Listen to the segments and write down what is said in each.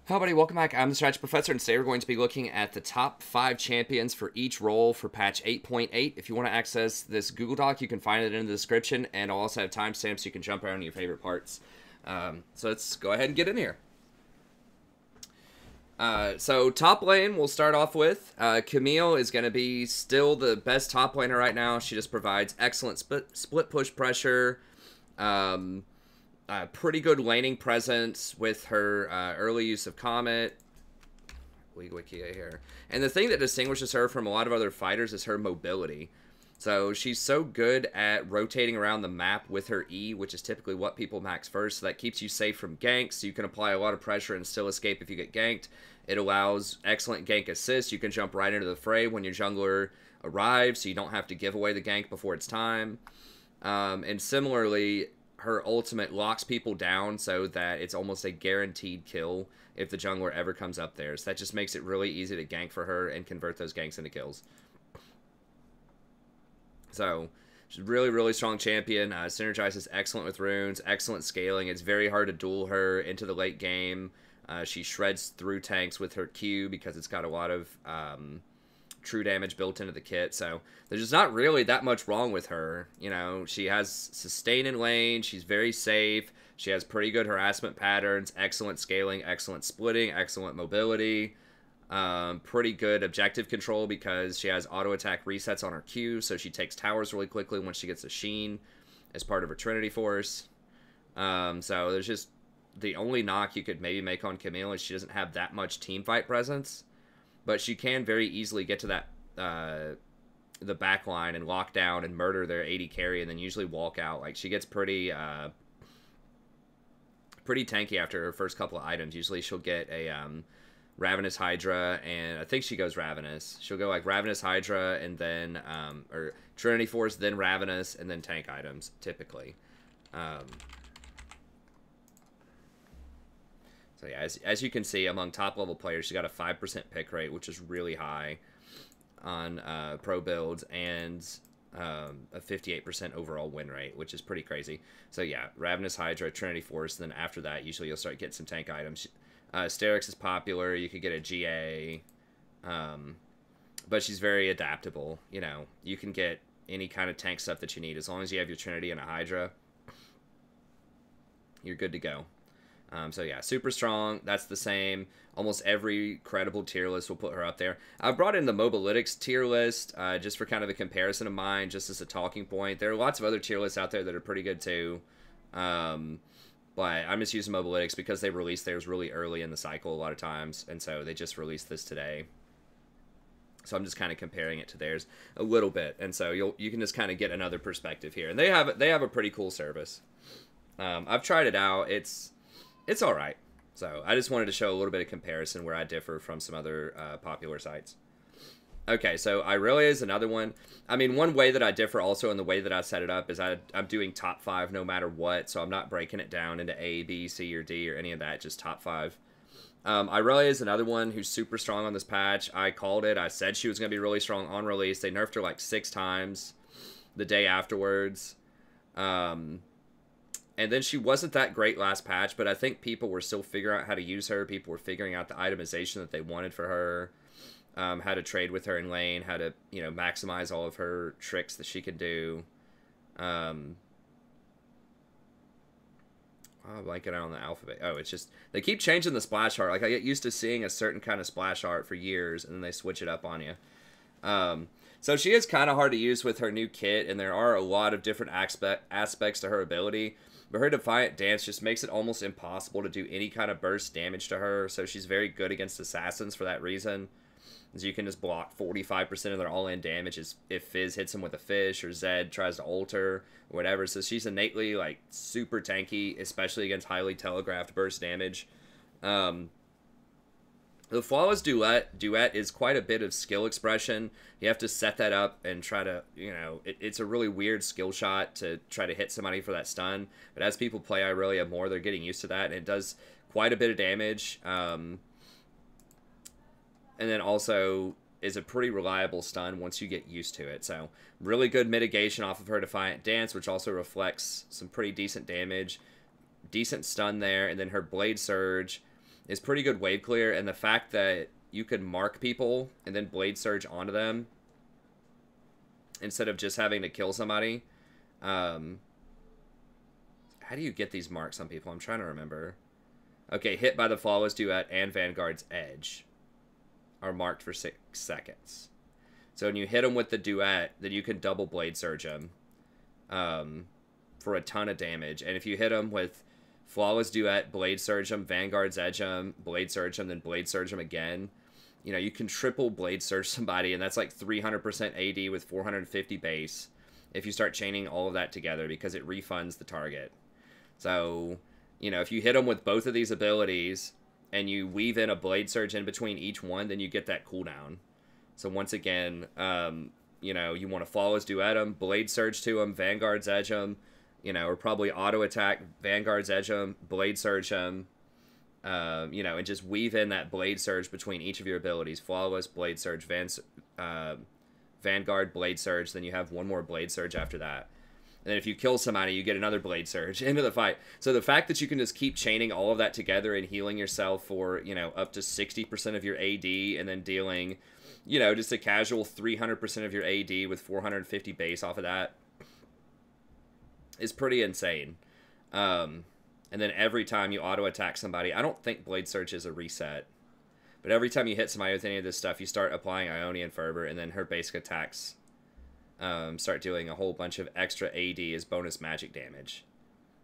Hello, buddy. Welcome back. I'm the Strategy Professor, and today we're going to be looking at the top 5 champions for each role for patch 8.8. If you want to access this Google Doc, you can find it in the description, and I'll also have timestamps so you can jump around your favorite parts. So let's go ahead and get in here. So top lane, we'll start off with Camille is going to be still the best top laner right now. She just provides excellent split push pressure. Pretty good laning presence with her early use of Comet. Wikia here. And the thing that distinguishes her from a lot of other fighters is her mobility. So she's so good at rotating around the map with her E, which is typically what people max first. So that keeps you safe from ganks. So you can apply a lot of pressure and still escape if you get ganked. It allows excellent gank assist. You can jump right into the fray when your jungler arrives, so you don't have to give away the gank before it's time. And similarly, her ultimate locks people down so that it's almost a guaranteed kill if the jungler ever comes up there. So that just makes it really easy to gank for her and convert those ganks into kills. So, she's a really, really strong champion. Synergizes excellent with runes, excellent scaling. It's very hard to duel her into the late game. She shreds through tanks with her Q because it's got a lot of true damage built into the kit. So there's just not really that much wrong with her. You know, she has sustain in lane. She's very safe. She has pretty good harassment patterns, excellent scaling, excellent splitting, excellent mobility. Pretty good objective control because she has auto attack resets on her Q, so she takes towers really quickly once she gets a Sheen as part of her Trinity Force. So there's just the only knock you could maybe make on Camille is she doesn't have that much team fight presence, but she can very easily get to that the back line and lock down and murder their AD carry and then usually walk out. Like, she gets pretty tanky after her first couple of items. Usually she'll get a Ravenous Hydra, and I think she goes Ravenous. She'll go like Ravenous Hydra and then or Trinity Force, then Ravenous, and then tank items typically. So yeah, as you can see, among top level players, she got a 5% pick rate, which is really high on pro builds, and a 58% overall win rate, which is pretty crazy. So yeah, Ravenous Hydra, Trinity Force, then after that, usually you'll start getting some tank items. Sterix is popular. You could get a GA, but she's very adaptable. You know, you can get any kind of tank stuff that you need. As long as you have your Trinity and a Hydra, you're good to go. So yeah, super strong. That's the same. Almost every credible tier list will put her up there. I brought in the Mobalytics tier list just for kind of a comparison of mine, just as a talking point. There are lots of other tier lists out there that are pretty good too. But I'm just using Mobalytics because they released theirs really early in the cycle a lot of times, and so they just released this today. So I'm just kind of comparing it to theirs a little bit, and so you can just kind of get another perspective here. And they have a pretty cool service. I've tried it out. It's all right. So I just wanted to show a little bit of comparison where I differ from some other popular sites. Okay, so Irelia is another one. I mean, one way that I differ also in the way that I set it up is I'm doing top 5 no matter what, so I'm not breaking it down into A, B, C, or D, or any of that, just top 5. Irelia is another one who's super strong on this patch. I called it. I said she was going to be really strong on release. They nerfed her like 6 times the day afterwards. And then she wasn't that great last patch, but I think people were still figuring out how to use her. People were figuring out the itemization that they wanted for her. How to trade with her in lane, how to, you know, maximize all of her tricks that she can do. I'm blanking out on the alphabet. Oh, it's just, they keep changing the splash art. Like, I get used to seeing a certain kind of splash art for years, and then they switch it up on you. So she is kind of hard to use with her new kit, and there are a lot of different aspects to her ability. But her Defiant Dance just makes it almost impossible to do any kind of burst damage to her, so she's very good against assassins for that reason. As you can just block 45% of their all-in damage if Fizz hits him with a fish or Zed tries to ult her or whatever. So she's innately like super tanky, especially against highly telegraphed burst damage. The Flawless Duet is quite a bit of skill expression. You have to set that up and try to, you know, it's a really weird skill shot to try to hit somebody for that stun. But as people play Irelia more, they're getting used to that, and it does quite a bit of damage. And then also is a pretty reliable stun once you get used to it. So really good mitigation off of her Defiant Dance, which also reflects some pretty decent damage. Decent stun there. And then her Blade Surge is pretty good wave clear, and the fact that you can mark people and then Blade Surge onto them instead of just having to kill somebody. How do you get these marks on people? I'm trying to remember. Okay, hit by the Flawless Duet and Vanguard's Edge are marked for 6 seconds. So when you hit them with the Duet, then you can double Blade Surge them for a ton of damage. And if you hit them with Flawless Duet, Blade Surge them, Vanguard's Edge them, Blade Surge them, then Blade Surge them again, you know, you can triple Blade Surge somebody, and that's like 300% AD with 450 base if you start chaining all of that together, because it refunds the target. So, you know, if you hit them with both of these abilities and you weave in a Blade Surge in between each one, then you get that cooldown. So once again, you know, you want to Flawless Duet them, Blade Surge to them, Vanguard's Edge them, you know, or probably auto attack, Vanguard's Edge them, Blade Surge them, you know, and just weave in that Blade Surge between each of your abilities. Flawless, Blade Surge, Vanguard, Blade Surge, then you have one more Blade Surge after that. And then if you kill somebody, you get another Blade Surge into the fight. So the fact that you can just keep chaining all of that together and healing yourself for, you know, up to 60% of your AD, and then dealing, you know, just a casual 300% of your AD with 450 base off of that is pretty insane. And then every time you auto-attack somebody, I don't think Blade Surge is a reset, but every time you hit somebody with any of this stuff, you start applying Ionian Fervor, and then her basic attacks start doing a whole bunch of extra AD as bonus magic damage.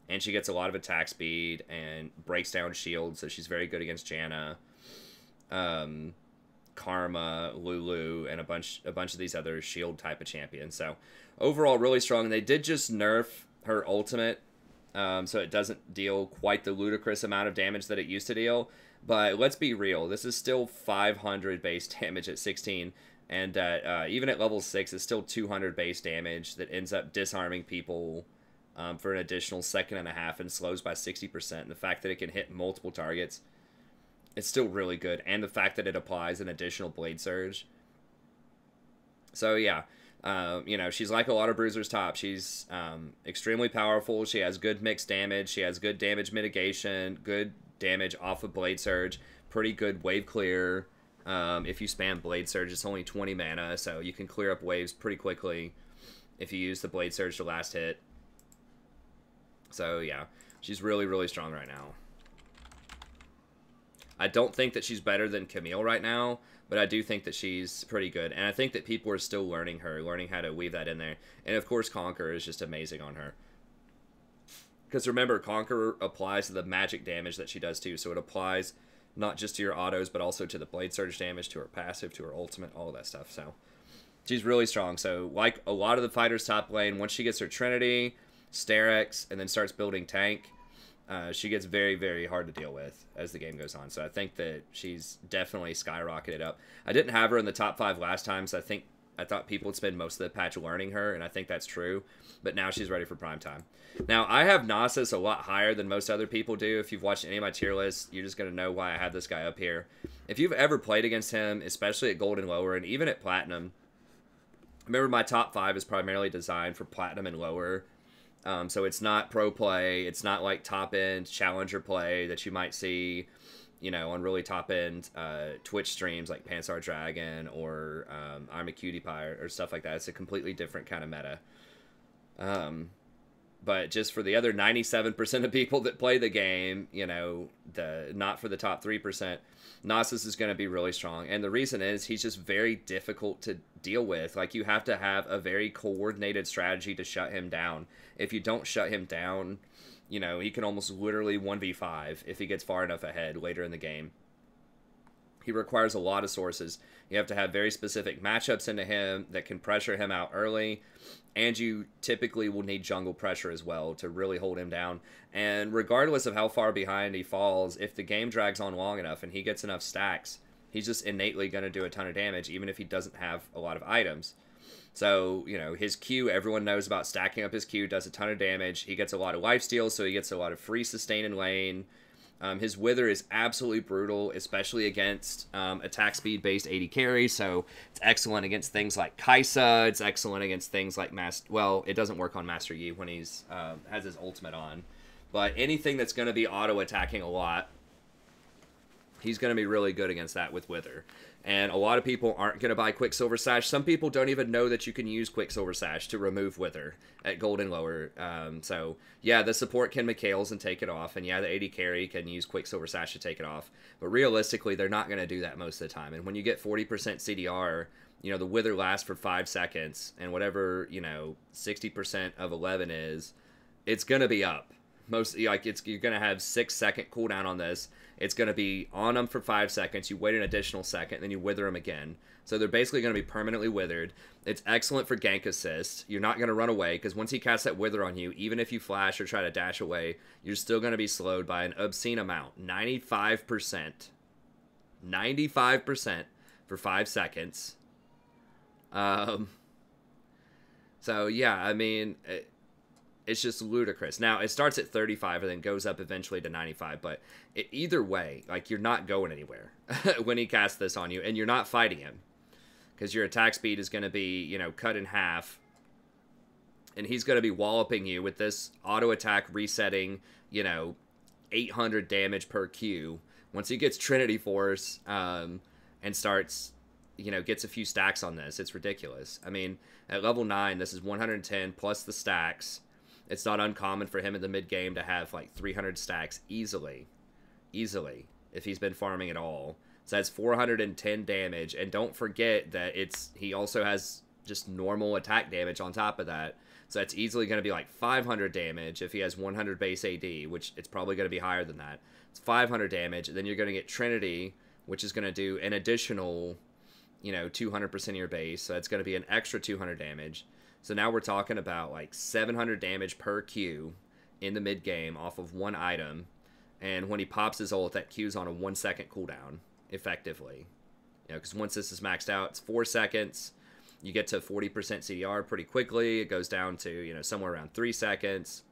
And she gets a lot of attack speed and breaks down shields, so she's very good against Janna, Karma, Lulu, and a bunch of these other shield type of champions. So overall, really strong. And they did just nerf her ultimate, so it doesn't deal quite the ludicrous amount of damage that it used to deal. But let's be real, this is still 500 base damage at 16, and even at level 6, it's still 200 base damage that ends up disarming people for an additional 1.5 seconds and slows by 60%. And the fact that it can hit multiple targets, it's still really good. And the fact that it applies an additional Blade Surge. So yeah, you know, she's like a lot of Bruiser's top. She's extremely powerful. She has good mixed damage. She has good damage mitigation, good damage off of Blade Surge, pretty good wave clear. If you spam Blade Surge, it's only 20 mana, so you can clear up waves pretty quickly if you use the Blade Surge to last hit. So yeah, she's really, really strong right now. I don't think that she's better than Camille right now, but I do think that she's pretty good. And I think that people are still learning her, learning how to weave that in there. And of course, Conqueror is just amazing on her. Because remember, Conqueror applies to the magic damage that she does too. So it applies not just to your autos, but also to the Blade Surge damage, to her passive, to her ultimate, all of that stuff. So she's really strong. So like a lot of the fighters top lane, once she gets her Trinity, Sterex, and then starts building tank, she gets very, very hard to deal with as the game goes on. So I think that she's definitely skyrocketed up. I didn't have her in the top 5 last time, so I thought people would spend most of the patch learning her, and I think that's true. But now she's ready for prime time. Now, I have Nasus a lot higher than most other people do. If you've watched any of my tier lists, you're just going to know why I have this guy up here. If you've ever played against him, especially at Gold and lower, and even at Platinum, remember my top 5 is primarily designed for Platinum and lower. So it's not pro play. It's not like top-end challenger play that you might see, you know, on really top-end Twitch streams like Pansar Dragon or I'm a Cutie Pie or stuff like that. It's a completely different kind of meta. But just for the other 97% of people that play the game, you know, not for the top 3%, Nasus is going to be really strong. And the reason is he's just very difficult to deal with. Like, you have to have a very coordinated strategy to shut him down. If you don't shut him down, you know, he can almost literally 1v5 if he gets far enough ahead later in the game. He requires a lot of sources. You have to have very specific matchups into him that can pressure him out early. And you typically will need jungle pressure as well to really hold him down. And regardless of how far behind he falls, if the game drags on long enough and he gets enough stacks, he's just innately going to do a ton of damage, even if he doesn't have a lot of items. So, you know, his Q, everyone knows about stacking up his Q, does a ton of damage. He gets a lot of lifesteal, so he gets a lot of free sustain in lane. His Wither is absolutely brutal, especially against attack speed based AD carries. So it's excellent against things like Kaisa. It's excellent against things like well, it doesn't work on Master Yi when he's has his ultimate on. But anything that's going to be auto attacking a lot, He's going to be really good against that with Wither. And a lot of people aren't going to buy Quicksilver Sash. Some people don't even know that you can use Quicksilver Sash to remove Wither at gold and lower. So, yeah, the support can McHale's and take it off. And, yeah, the AD carry can use Quicksilver Sash to take it off. But realistically, they're not going to do that most of the time. And when you get 40% CDR, you know, the Wither lasts for 5 seconds. And whatever, you know, 60% of 11 is, it's going to be up. Mostly, like, you're going to have 6-second cooldown on this. It's going to be on them for 5 seconds. You wait an additional second, then you wither them again. So they're basically going to be permanently withered. It's excellent for gank assist. You're not going to run away, because once he casts that wither on you, even if you flash or try to dash away, you're still going to be slowed by an obscene amount. 95%. 95% for 5 seconds. So, yeah, I mean... It's just ludicrous. Now, it starts at 35 and then goes up eventually to 95, but either way, like, you're not going anywhere when he casts this on you, and you're not fighting him, because your attack speed is going to be, you know, cut in half, and he's going to be walloping you with this auto attack resetting, you know, 800 damage per Q. Once he gets Trinity Force and starts, you know, gets a few stacks on this, it's ridiculous. I mean, at level 9, this is 110 plus the stacks. It's not uncommon for him in the mid-game to have, like, 300 stacks easily. Easily. If he's been farming at all. So that's 410 damage. And don't forget that he also has just normal attack damage on top of that. So that's easily going to be, like, 500 damage if he has 100 base AD, which it's probably going to be higher than that. It's 500 damage. And then you're going to get Trinity, which is going to do an additional, you know, 200% of your base. So that's going to be an extra 200 damage. So now we're talking about like 700 damage per Q in the mid game off of one item. And when he pops his ult, that Q's on a 1 second cooldown, effectively. You know, because once this is maxed out, it's 4 seconds. You get to 40% CDR pretty quickly. It goes down to, you know, somewhere around 3 seconds.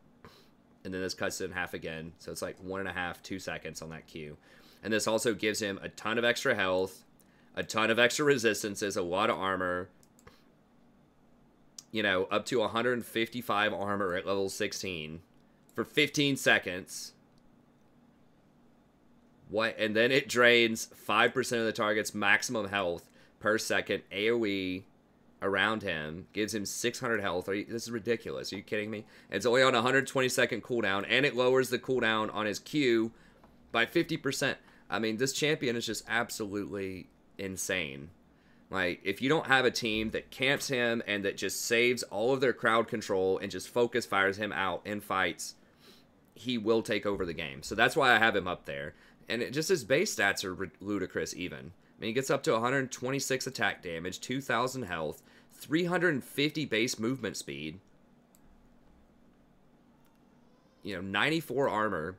And then this cuts it in half again. So it's like 1.5, 2 seconds on that Q. And this also gives him a ton of extra health, a ton of extra resistances, a lot of armor. You know, up to 155 armor at level 16 for 15 seconds. What? And then it drains 5% of the target's maximum health per second AoE around him. Gives him 600 health. This is ridiculous. Are you kidding me? It's only on a 120-second cooldown, and it lowers the cooldown on his Q by 50%. I mean, this champion is just absolutely insane. Like, if you don't have a team that camps him and that just saves all of their crowd control and just focus fires him out in fights, he will take over the game. So that's why I have him up there. And just his base stats are ludicrous even. I mean, he gets up to 126 attack damage, 2,000 health, 350 base movement speed, you know, 94 armor.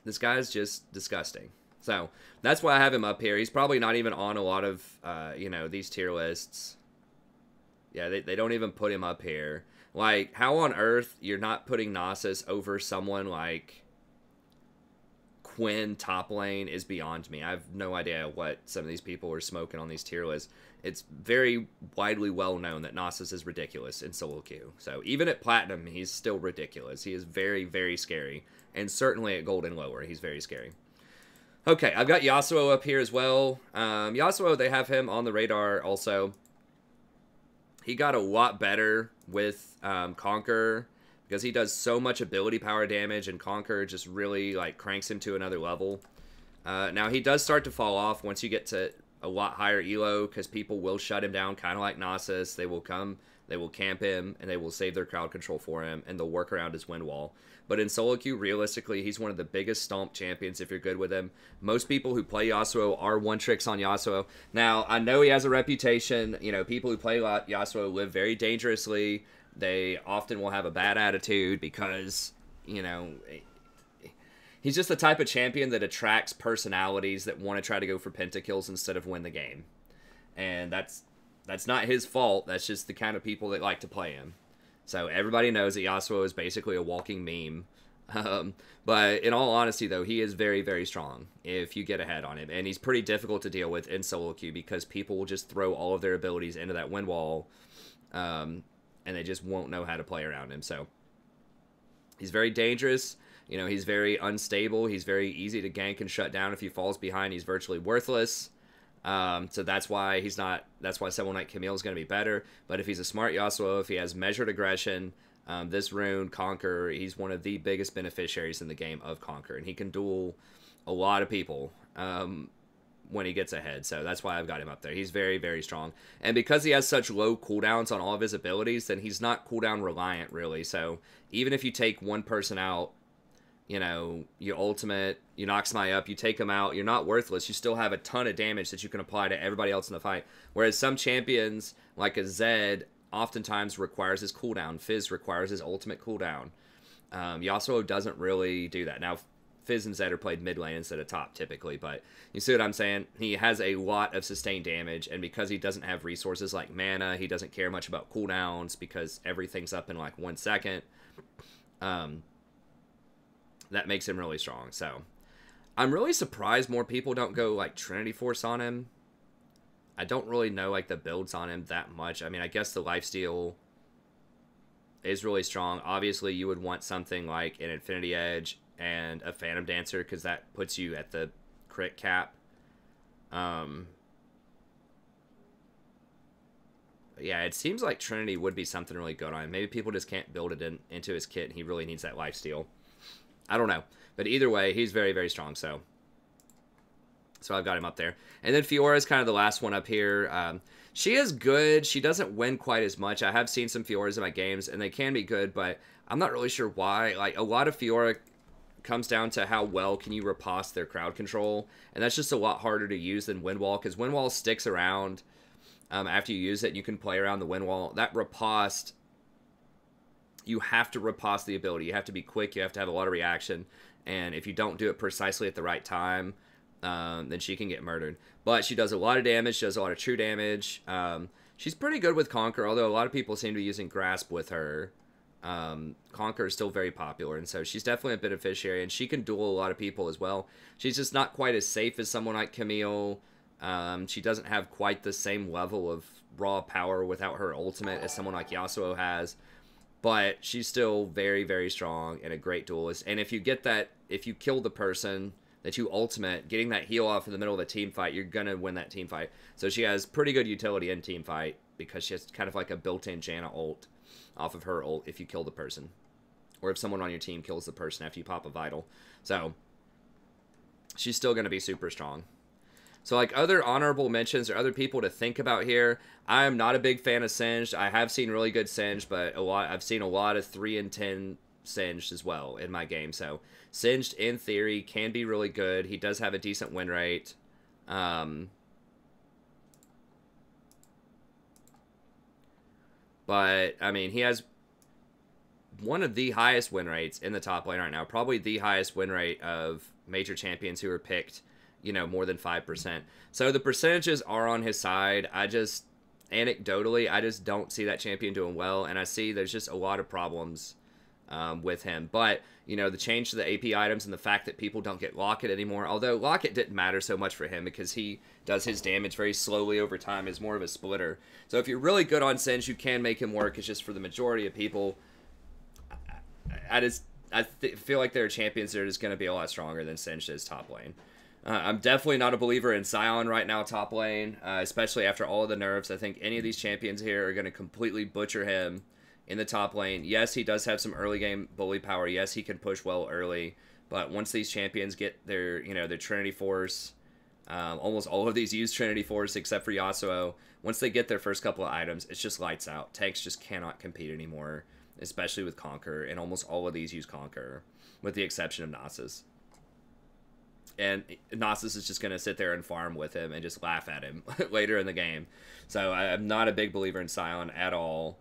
This guy's just disgusting. So, that's why I have him up here. He's probably not even on a lot of, you know, these tier lists. Yeah, they don't even put him up here. Like, how on earth you're not putting Nasus over someone like Quinn top lane is beyond me. I have no idea what some of these people are smoking on these tier lists. It's very widely well known that Nasus is ridiculous in solo queue. So, even at Platinum, he's still ridiculous. He is very, very scary. And certainly at Gold and lower, he's very scary. Okay, I've got Yasuo up here as well. Yasuo, they have him on the radar also. He got a lot better with Conquer because he does so much ability power damage, and Conquer just really like cranks him to another level. Now, he does start to fall off once you get to a lot higher elo because people will shut him down, kind of like Nasus. They will come, they will camp him, and they will save their crowd control for him, and they'll work around his wind wall. But in solo queue, realistically, he's one of the biggest stomp champions if you're good with him. Most people who play Yasuo are one-tricks on Yasuo. Now, I know he has a reputation. You know, people who play Yasuo live very dangerously. They often will have a bad attitude because, you know, he's just the type of champion that attracts personalities that want to try to go for pentakills instead of win the game. And that's not his fault. That's just the kind of people that like to play him. So everybody knows that Yasuo is basically a walking meme. But in all honesty, though, he is very, very strong if you get ahead on him. And he's pretty difficult to deal with in solo queue because people will just throw all of their abilities into that wind wall. And they just won't know how to play around him. So he's very dangerous. You know, he's very unstable. He's very easy to gank and shut down. If he falls behind, he's virtually worthless. So that's why he's not. That's why someone like Camille is going to be better. But if he's a smart Yasuo, if he has measured aggression, this rune Conquer, he's one of the biggest beneficiaries in the game of Conquer, and he can duel a lot of people when he gets ahead. So that's why I've got him up there. He's very, very strong, and because he has such low cooldowns on all of his abilities, then he's not cooldown reliant really. So even if you take one person out, you know, you ultimate, you knock somebody up, you take them out, you're not worthless. You still have a ton of damage that you can apply to everybody else in the fight. Whereas some champions, like a Zed, oftentimes requires his cooldown. Fizz requires his ultimate cooldown. Yasuo doesn't really do that. Now, Fizz and Zed are played mid lane instead of top typically, but you see what I'm saying? He has a lot of sustained damage, and because he doesn't have resources like mana, he doesn't care much about cooldowns because everything's up in like 1 second. That makes him really strong. So I'm really surprised more people don't go like Trinity Force on him. I don't really know like the builds on him that much. I mean, I guess the lifesteal is really strong. Obviously, you would want something like an Infinity Edge and a Phantom Dancer because that puts you at the crit cap. Yeah, it seems like Trinity would be something really good on him. Maybe people just can't build it into his kit, and he really needs that lifesteal. I don't know. But either way, he's very, very strong. So I've got him up there. And then Fiora is kind of the last one up here. She is good. She doesn't win quite as much. I have seen some Fioras in my games, and they can be good, but I'm not really sure why. Like, a lot of Fiora comes down to how well can you riposte their crowd control, and that's just a lot harder to use than Windwall, because Windwall sticks around after you use it, and you can play around the Windwall. That riposte, you have to riposte the ability. You have to be quick. You have to have a lot of reaction. And if you don't do it precisely at the right time, then she can get murdered. But she does a lot of damage. She does a lot of true damage. She's pretty good with Conquer, although a lot of people seem to be using Grasp with her. Conquer is still very popular, and so she's definitely a beneficiary, and she can duel a lot of people as well. She's just not quite as safe as someone like Camille. She doesn't have quite the same level of raw power without her ultimate as someone like Yasuo has. But she's still very, very strong and a great duelist. And if you get that, if you kill the person that you ultimate, getting that heal off in the middle of a team fight, you're going to win that team fight. So she has pretty good utility in team fight because she has kind of like a built-in Janna ult off of her ult if you kill the person. Or if someone on your team kills the person after you pop a vital. So she's still going to be super strong. So, like, other honorable mentions or other people to think about here, I am not a big fan of Singed. I have seen really good Singed, but I've seen a lot of 3 and 10 Singed as well in my game. So, Singed, in theory, can be really good. He does have a decent win rate. But, I mean, he has one of the highest win rates in the top lane right now. Probably the highest win rate of major champions who are picked, you know, more than 5%. So the percentages are on his side. I just, anecdotally, I just don't see that champion doing well, and I see there's just a lot of problems with him. But, you know, the change to the AP items and the fact that people don't get Locket anymore, although Locket didn't matter so much for him because he does his damage very slowly over time, is more of a splitter. So if you're really good on Singed, you can make him work. It's just for the majority of people, I feel like there are champions that are just going to be a lot stronger than Singed is top lane. I'm definitely not a believer in Sion right now top lane, especially after all of the nerfs. I think any of these champions here are going to completely butcher him in the top lane. Yes, he does have some early game bully power. Yes, he can push well early. But once these champions get their, you know, their Trinity Force, almost all of these use Trinity Force except for Yasuo. Once they get their first couple of items, it's just lights out. Tanks just cannot compete anymore, especially with Conquer. And almost all of these use Conquer, with the exception of Nasus. And Nasus is just going to sit there and farm with him and just laugh at him later in the game. So I'm not a big believer in Sion at all.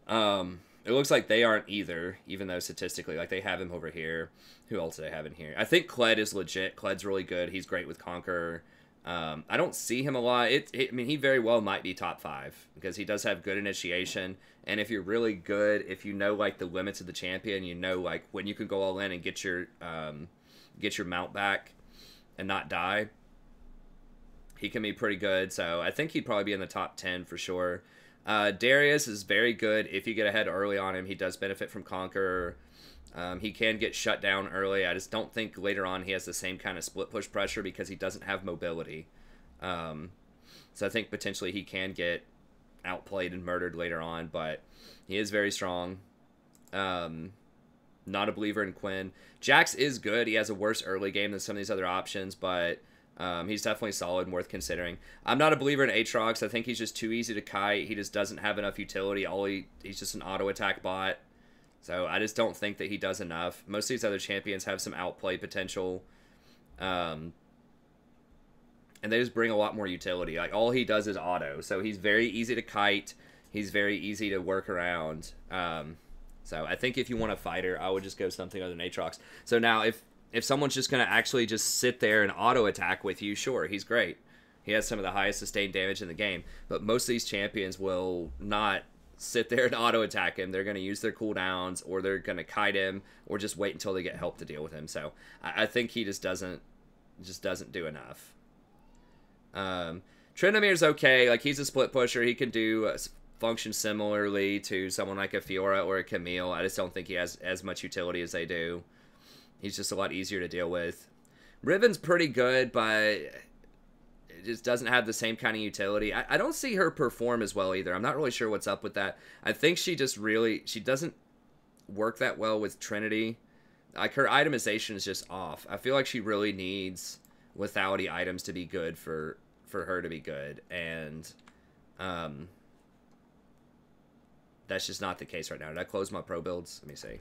It looks like they aren't either, even though statistically, like, they have him over here. Who else do they have in here? I think Kled is legit. Kled's really good. He's great with Conqueror. I don't see him a lot. I mean, he very well might be top 5 because he does have good initiation. And if you're really good, if you know, like, the limits of the champion, you know, like, when you can go all in and get your mount back and not die, he can be pretty good. So I think he'd probably be in the top 10 for sure. Darius is very good if you get ahead early on him. He does benefit from Conqueror. He can get shut down early. I just don't think later on he has the same kind of split push pressure because he doesn't have mobility. So I think potentially he can get outplayed and murdered later on, but he is very strong. Not a believer in Quinn. Jax is good. He has a worse early game than some of these other options, but he's definitely solid and worth considering. I'm not a believer in Aatrox. I think he's just too easy to kite. He just doesn't have enough utility. He's just an auto attack bot. So I just don't think that he does enough. Most of these other champions have some outplay potential. And they just bring a lot more utility. Like, all he does is auto. So he's very easy to kite. He's very easy to work around. So I think if you want a fighter, I would just go something other than Aatrox. So now if someone's just going to actually just sit there and auto attack with you, sure, he's great. He has some of the highest sustained damage in the game. But most of these champions will not sit there and auto attack him. They're going to use their cooldowns, or they're going to kite him, or just wait until they get help to deal with him. So I think he just doesn't do enough. Tryndamere okay. Like, he's a split pusher. He can do function similarly to someone like a Fiora or a Camille. I just don't think he has as much utility as they do. He's just a lot easier to deal with. Riven's pretty good, but it just doesn't have the same kind of utility. I don't see her perform as well either. I'm not really sure what's up with that. I think she doesn't work that well with Trinity. Like, her itemization is just off. I feel like she really needs lethality items to be good for her to be good, and that's just not the case right now. Did I close my pro builds? Let me see.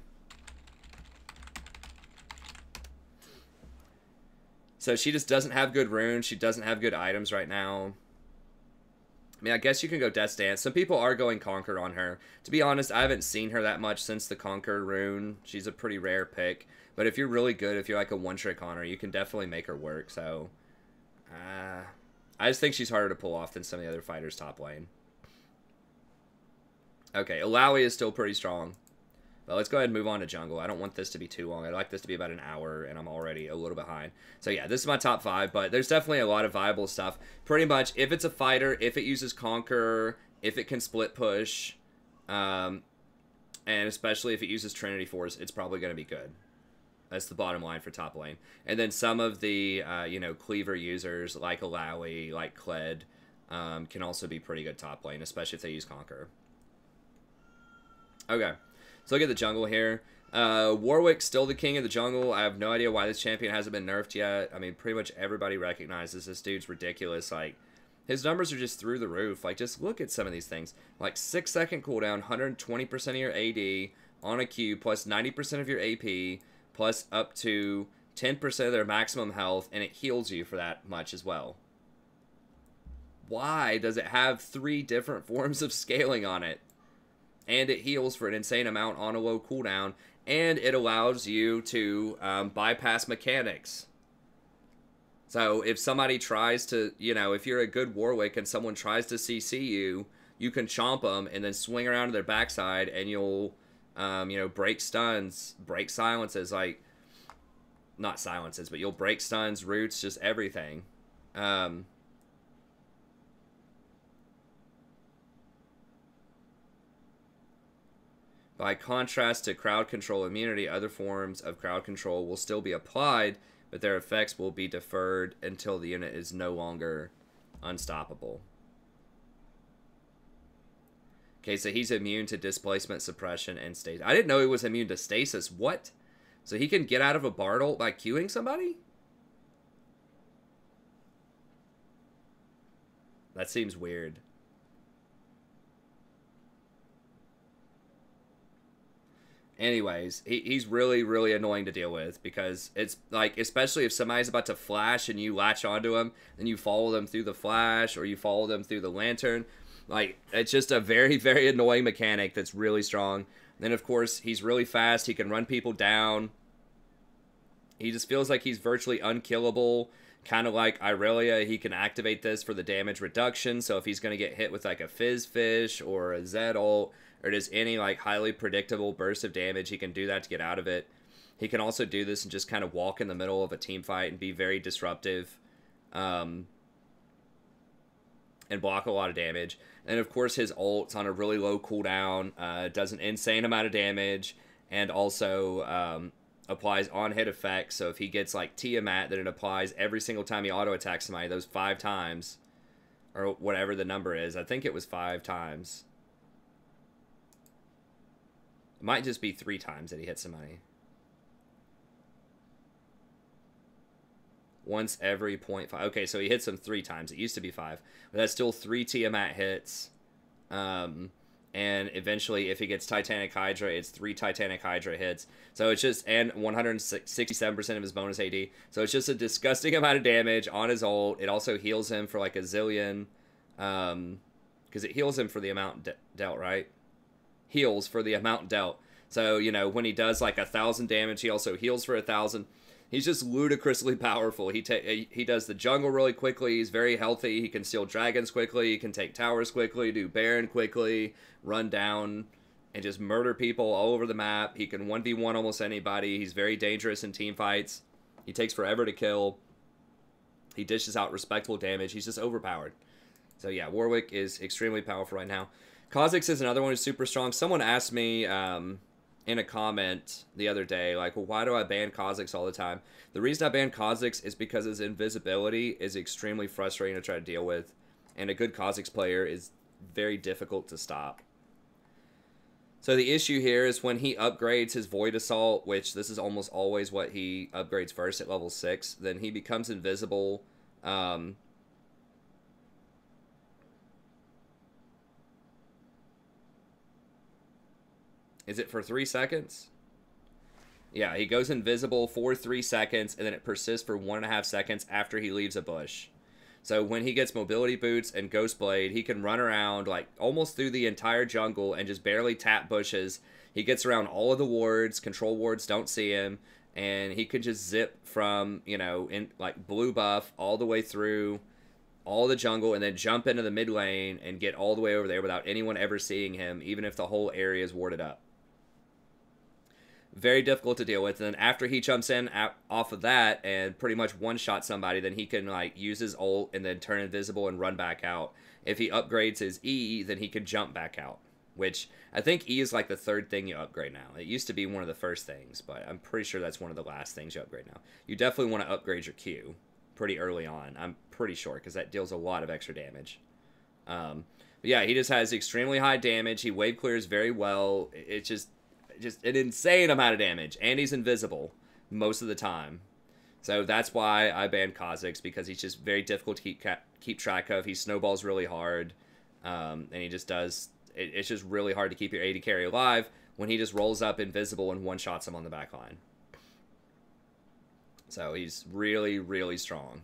So she just doesn't have good runes. She doesn't have good items right now. I mean, I guess you can go Death's Dance. Some people are going Conquer on her. To be honest, I haven't seen her that much since the Conquer rune. She's a pretty rare pick. But if you're really good, if you're like a one-trick on her, you can definitely make her work. So, I just think she's harder to pull off than some of the other fighters top lane. Okay, Alawi is still pretty strong. But let's go ahead and move on to jungle. I don't want this to be too long. I'd like this to be about an hour, and I'm already a little behind. So yeah, this is my top 5, but there's definitely a lot of viable stuff. Pretty much, if it's a fighter, if it uses Conquer, if it can split push, and especially if it uses Trinity Force, it's probably going to be good. That's the bottom line for top lane. And then some of the, cleaver users, like Alawi, like Kled, can also be pretty good top lane, especially if they use Conquer. Okay. So look at the jungle here. Warwick's still the king of the jungle. I have no idea why this champion hasn't been nerfed yet. I mean, pretty much everybody recognizes this dude's ridiculous. Like, his numbers are just through the roof. Like, just look at some of these things. Like, 6-second cooldown, 120% of your AD on a Q, plus 90% of your AP, plus up to 10% of their maximum health, and it heals you for that much as well. Why does it have 3 different forms of scaling on it? And it heals for an insane amount on a low cooldown, and it allows you to bypass mechanics. So if somebody tries to, if you're a good Warwick and someone tries to CC you, you can chomp them and then swing around to their backside, and you'll, break stuns, break silences, like, not silences, but you'll break stuns, roots, just everything. By contrast to crowd control immunity, other forms of crowd control will still be applied, but their effects will be deferred until the unit is no longer unstoppable. Okay, so he's immune to displacement, suppression, and stasis. I didn't know he was immune to stasis. What? So he can get out of a Bartle by queuing somebody? That seems weird. Anyways, he's really, really annoying to deal with, because it's like, especially if somebody's about to flash and you latch onto them, then you follow them through the flash, or you follow them through the lantern. Like, it's just a very, very annoying mechanic that's really strong. Then, of course, he's really fast. He can run people down. He just feels like he's virtually unkillable. Kind of like Irelia, he can activate this for the damage reduction. So if he's going to get hit with like a Fizz Fish or a Zed ult, or just any like highly predictable burst of damage, he can do that to get out of it. He can also do this and just kind of walk in the middle of a team fight and be very disruptive, and block a lot of damage. And of course his ult's on a really low cooldown, does an insane amount of damage, and also applies on-hit effects. So if he gets like Tiamat, then it applies every single time he auto-attacks somebody, those 5 times, or whatever the number is. I think it was 5 times. It might just be 3 times that he hits somebody. Once every 0.5. Okay, so he hits them 3 times. It used to be 5. But that's still 3 Tiamat hits. And eventually, if he gets Titanic Hydra, it's 3 Titanic Hydra hits. So it's just, and 167% of his bonus AD. So it's just a disgusting amount of damage on his ult. It also heals him for like a zillion. Because it heals him for the amount dealt, right? Heals for the amount dealt. So, you know, when he does like 1,000 damage, he also heals for 1,000. He's just ludicrously powerful. He does the jungle really quickly. He's very healthy. He can steal dragons quickly. He can take towers quickly, do Baron quickly, run down, and just murder people all over the map. He can 1v1 almost anybody. He's very dangerous in team fights. He takes forever to kill. He dishes out respectable damage. He's just overpowered. So yeah, Warwick is extremely powerful right now. Kha'Zix is another one who's super strong. Someone asked me in a comment the other day, like, well, why do I ban Kha'Zix all the time? The reason I ban Kha'Zix is because his invisibility is extremely frustrating to try to deal with, and a good Kha'Zix player is very difficult to stop. So the issue here is when he upgrades his Void Assault, which this is almost always what he upgrades first at level 6, then he becomes invisible. Is it for 3 seconds? Yeah, he goes invisible for 3 seconds, and then it persists for 1.5 seconds after he leaves a bush. So when he gets mobility boots and Ghost Blade, he can run around like almost through the entire jungle and just barely tap bushes. He gets around all of the wards. Control wards don't see him, and he can just zip from, you know, in like blue buff all the way through all the jungle and then jump into the mid lane and get all the way over there without anyone ever seeing him, even if the whole area is warded up. Very difficult to deal with. And then after he jumps in off of that and pretty much one-shot somebody, then he can like use his ult and then turn invisible and run back out. If he upgrades his E, then he can jump back out, which I think E is like the 3rd thing you upgrade now. It used to be one of the first things, but I'm pretty sure that's one of the last things you upgrade now. You definitely want to upgrade your Q pretty early on. I'm pretty sure, because that deals a lot of extra damage. But yeah, he just has extremely high damage. He wave clears very well. It's just an insane amount of damage, and he's invisible most of the time. So that's why I banned Kha'Zix, because he's just very difficult to keep track of. He snowballs really hard, and he just does. It's just really hard to keep your AD carry alive when he just rolls up invisible and one-shots him on the back line. So he's really, really strong.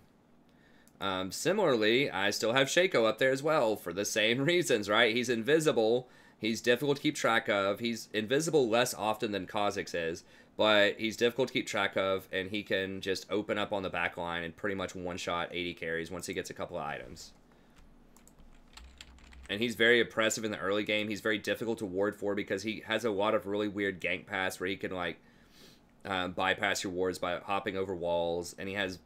Similarly, I still have Shaco up there as well for the same reasons, right? He's invisible. He's difficult to keep track of. He's invisible less often than Kha'Zix is, but he's difficult to keep track of, and he can just open up on the back line and pretty much one-shot 80 carries once he gets a couple of items. And he's very oppressive in the early game. He's very difficult to ward for because he has a lot of really weird gank paths where he can like bypass your wards by hopping over walls, and he has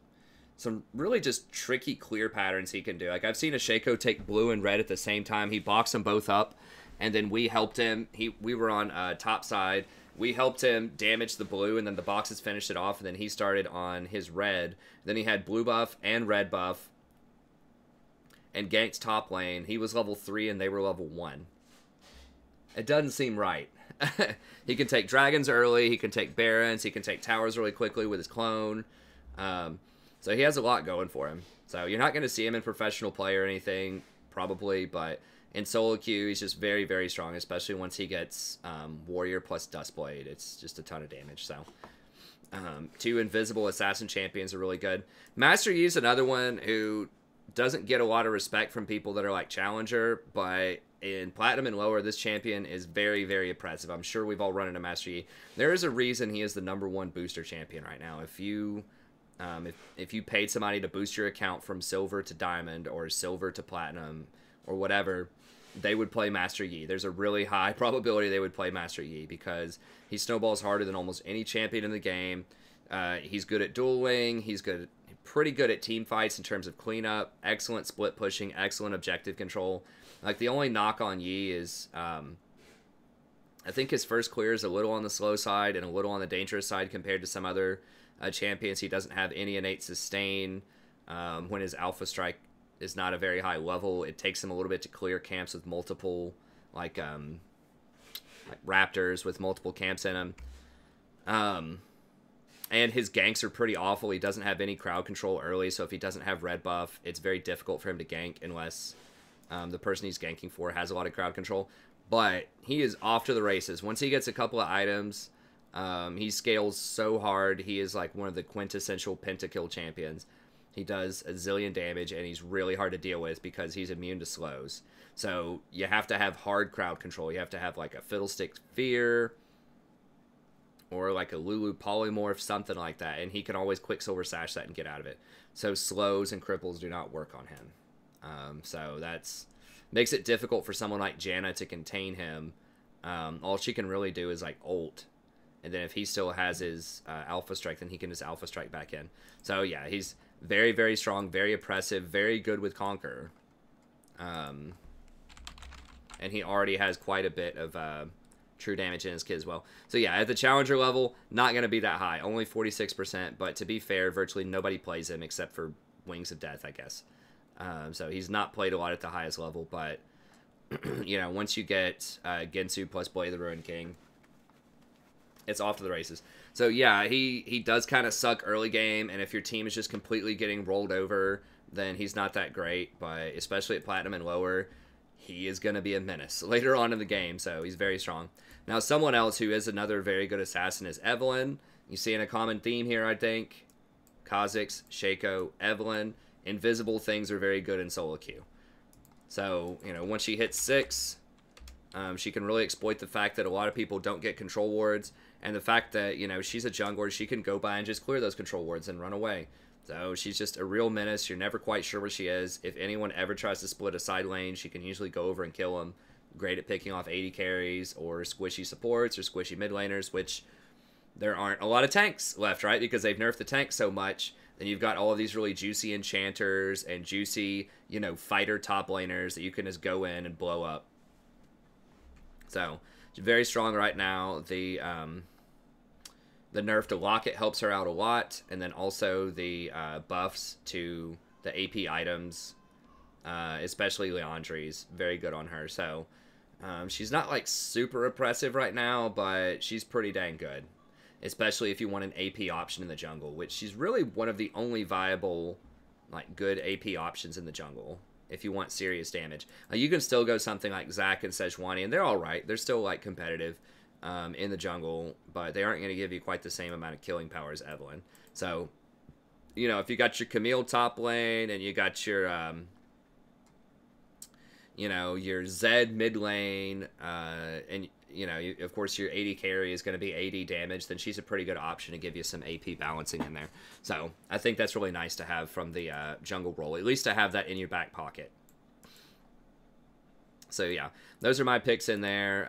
some really just tricky clear patterns he can do. Like I've seen a Shaco take blue and red at the same time. He boxed them both up, and then we helped him. We were on top side. We helped him damage the blue, and then the boxes finished it off, and then he started on his red. Then he had blue buff and red buff and ganked top lane. He was level 3, and they were level 1. It doesn't seem right. He can take dragons early. He can take barons. He can take towers really quickly with his clone. So he has a lot going for him. So you're not going to see him in professional play or anything, probably, but in solo queue, he's just very, very strong, especially once he gets Warrior plus Dustblade. It's just a ton of damage. So 2 invisible assassin champions are really good. Master Yi is another one who doesn't get a lot of respect from people that are like Challenger, but in Platinum and lower, this champion is very, very oppressive. I'm sure we've all run into Master Yi. There is a reason he is the #1 booster champion right now. If you paid somebody to boost your account from silver to diamond or silver to platinum or whatever, they would play Master Yi. There's a really high probability they would play Master Yi because he snowballs harder than almost any champion in the game. He's good at dueling. He's pretty good at team fights in terms of cleanup, excellent split pushing, excellent objective control. Like the only knock on Yi is I think his first clear is a little on the slow side and a little on the dangerous side compared to some other champions. He doesn't have any innate sustain. When his alpha strike is not a very high level, it takes him a little bit to clear camps with multiple, like raptors with multiple camps in him. And his ganks are pretty awful. He doesn't have any crowd control early, so if he doesn't have red buff, it's very difficult for him to gank unless the person he's ganking for has a lot of crowd control. But he is off to the races. Once he gets a couple of items, he scales so hard. He is like one of the quintessential pentakill champions. He does a zillion damage, and he's really hard to deal with because he's immune to slows. So you have to have hard crowd control. You have to have like a Fiddlestick Fear or like a Lulu Polymorph, something like that. And he can always Quicksilver Sash that and get out of it. So slows and cripples do not work on him. So that's makes it difficult for someone like Janna to contain him. All she can really do is like ult. And then if he still has his Alpha Strike, then he can just Alpha Strike back in. So yeah, he's very, very strong, very oppressive, very good with Conqueror. And he already has quite a bit of true damage in his kit as well. So yeah, at the Challenger level, not going to be that high. Only 46%, but to be fair, virtually nobody plays him except for Wings of Death, I guess. So he's not played a lot at the highest level, but you know, once you get Gensu plus Blade of the Ruined King, it's off to the races. So yeah, he does kind of suck early game, and if your team is just completely getting rolled over, then he's not that great, but especially at Platinum and lower, he is going to be a menace later on in the game, so he's very strong. Now, someone else who is another very good assassin is Evelynn. You see in a common theme here, I think. Kha'Zix, Shaco, Evelynn. Invisible things are very good in solo queue. So, you know, once she hits 6, she can really exploit the fact that a lot of people don't get control wards, and the fact that, you know, she's a jungler, she can go by and just clear those control wards and run away. So she's just a real menace. You're never quite sure where she is. If anyone ever tries to split a side lane, she can usually go over and kill them. Great at picking off 80 carries or squishy supports or squishy mid laners, which there aren't a lot of tanks left, right? Because they've nerfed the tank so much. Then you've got all of these really juicy enchanters and juicy, you know, fighter top laners that you can just go in and blow up. So she's very strong right now. The nerf to Locket helps her out a lot, and then also the buffs to the AP items, especially Leandri's, very good on her. So she's not like super oppressive right now, but she's pretty dang good, especially if you want an AP option in the jungle, which she's really one of the only viable, like, good AP options in the jungle if you want serious damage. You can still go something like Zac and Sejuani, and they're all right. They're still like competitive in the jungle, but they aren't going to give you quite the same amount of killing power as Evelynn. So, you know, if you got your Camille top lane and you got your, you know, your Zed mid lane, and, you know, of course your 80 carry is going to be 80 damage, then she's a pretty good option to give you some AP balancing in there. So I think that's really nice to have from the jungle role, at least to have that in your back pocket. So yeah, those are my picks in there.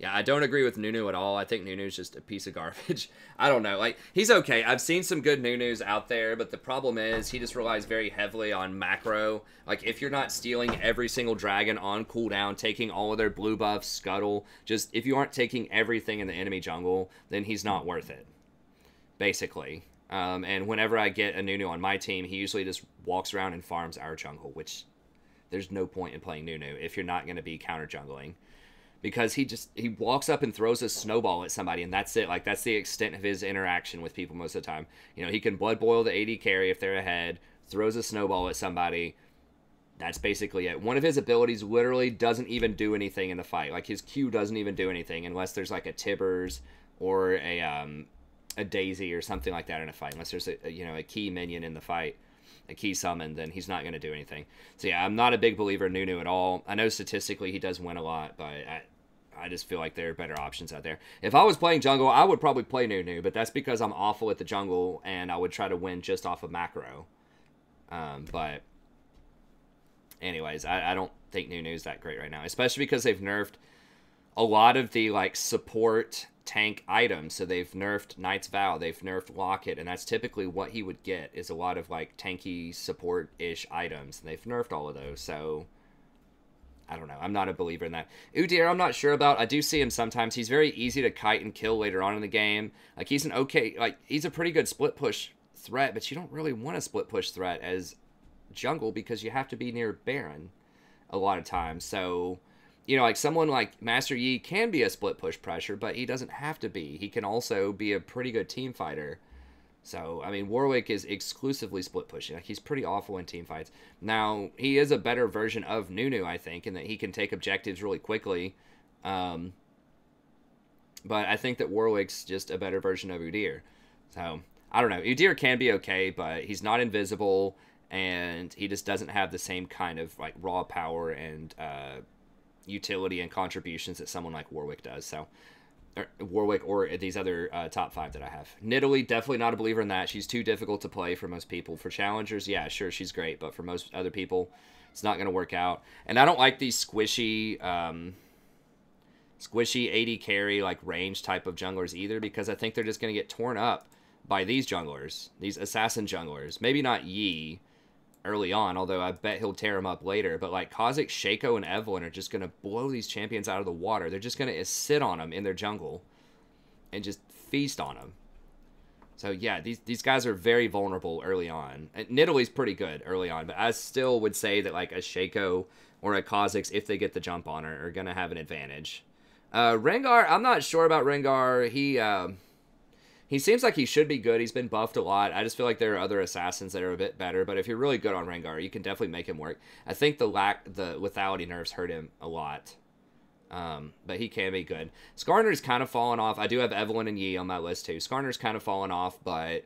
Yeah, I don't agree with Nunu at all. I think Nunu's just a piece of garbage. I don't know. Like, he's okay. I've seen some good Nunus out there, but the problem is he just relies very heavily on macro. Like, if you're not stealing every single dragon on cooldown, taking all of their blue buffs, scuttle, just if you aren't taking everything in the enemy jungle, then he's not worth it, basically. And whenever I get a Nunu on my team, he usually just walks around and farms our jungle, which there's no point in playing Nunu if you're not going to be counter jungling. Because he walks up and throws a snowball at somebody, and that's it. Like, that's the extent of his interaction with people most of the time. You know, he can blood boil the 80 carry if they're ahead, throws a snowball at somebody. That's basically it. One of his abilities literally doesn't even do anything in the fight. Like, his Q doesn't even do anything unless there's like a Tibbers or a Daisy or something like that in a fight. Unless there's a key minion in the fight, a key summon, then he's not going to do anything. So yeah, I'm not a big believer in Nunu at all. I know statistically he does win a lot, but I just feel like there are better options out there. If I was playing jungle, I would probably play Nunu, but that's because I'm awful at the jungle, and I would try to win just off of macro. But anyways, I don't think Nunu's that great right now, especially because they've nerfed a lot of the like support tank items. So they've nerfed Knight's Vow, they've nerfed Locket, and that's typically what he would get, is a lot of like tanky support-ish items, and they've nerfed all of those. So I don't know. I'm not a believer in that. Udyr, I'm not sure about. I do see him sometimes. He's very easy to kite and kill later on in the game. Like, he's he's a pretty good split push threat, but you don't really want a split push threat as jungle because you have to be near Baron a lot of times. So, like someone like Master Yi can be a split push pressure, but he doesn't have to be. He can also be a pretty good team fighter. So, I mean, Warwick is exclusively split pushing. Like, he's pretty awful in team fights. Now, he is a better version of Nunu, I think, in that he can take objectives really quickly. But I think that Warwick's just a better version of Udyr. So, I don't know. Udyr can be okay, but he's not invisible, and he just doesn't have the same kind of, like, raw power and utility and contributions that someone like Warwick does. So, Warwick or these other top 5 that I have. Nidalee, definitely not a believer in that. She's too difficult to play for most people. For challengers, yeah, sure, she's great, but for most other people, it's not going to work out. And I don't like these squishy 80 carry, like, range type of junglers either, because I think they're just going to get torn up by these junglers, these assassin junglers. Maybe not Yi early on, although I bet he'll tear him up later. But like Kha'Zix, Shaco, and Evelynn are just going to blow these champions out of the water. They're just going to sit on them in their jungle and just feast on them. So yeah, these guys are very vulnerable early on. Nidalee's pretty good early on, but I still would say that like a Shaco or a Kha'Zix, if they get the jump on her, are going to have an advantage. Rengar, I'm not sure about Rengar. He seems like he should be good. He's been buffed a lot. I just feel like there are other assassins that are a bit better. But if you're really good on Rengar, you can definitely make him work. I think the lethality nerfs hurt him a lot. But he can be good. Skarner's kind of fallen off. I do have Evelynn and Yi on my list too. Skarner's kind of fallen off, but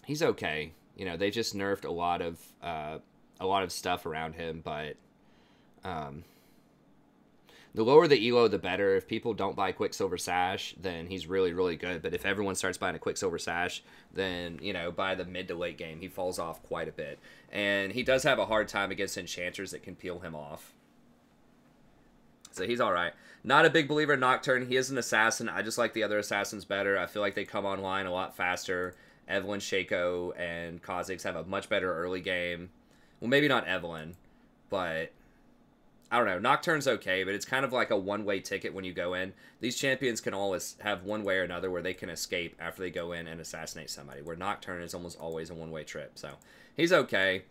he's okay. They just nerfed a lot of stuff around him, but the lower the elo, the better. If people don't buy Quicksilver Sash, then he's really, really good. But if everyone starts buying a Quicksilver Sash, then, by the mid to late game, he falls off quite a bit. And he does have a hard time against enchanters that can peel him off. So he's all right. Not a big believer in Nocturne. He is an assassin. I just like the other assassins better. I feel like they come online a lot faster. Evelynn, Shaco, and Kha'Zix have a much better early game. Well, maybe not Evelynn, but I don't know. Nocturne's okay, but it's kind of like a one-way ticket when you go in. These champions can always have one way or another where they can escape after they go in and assassinate somebody, where Nocturne is almost always a one-way trip. So he's okay.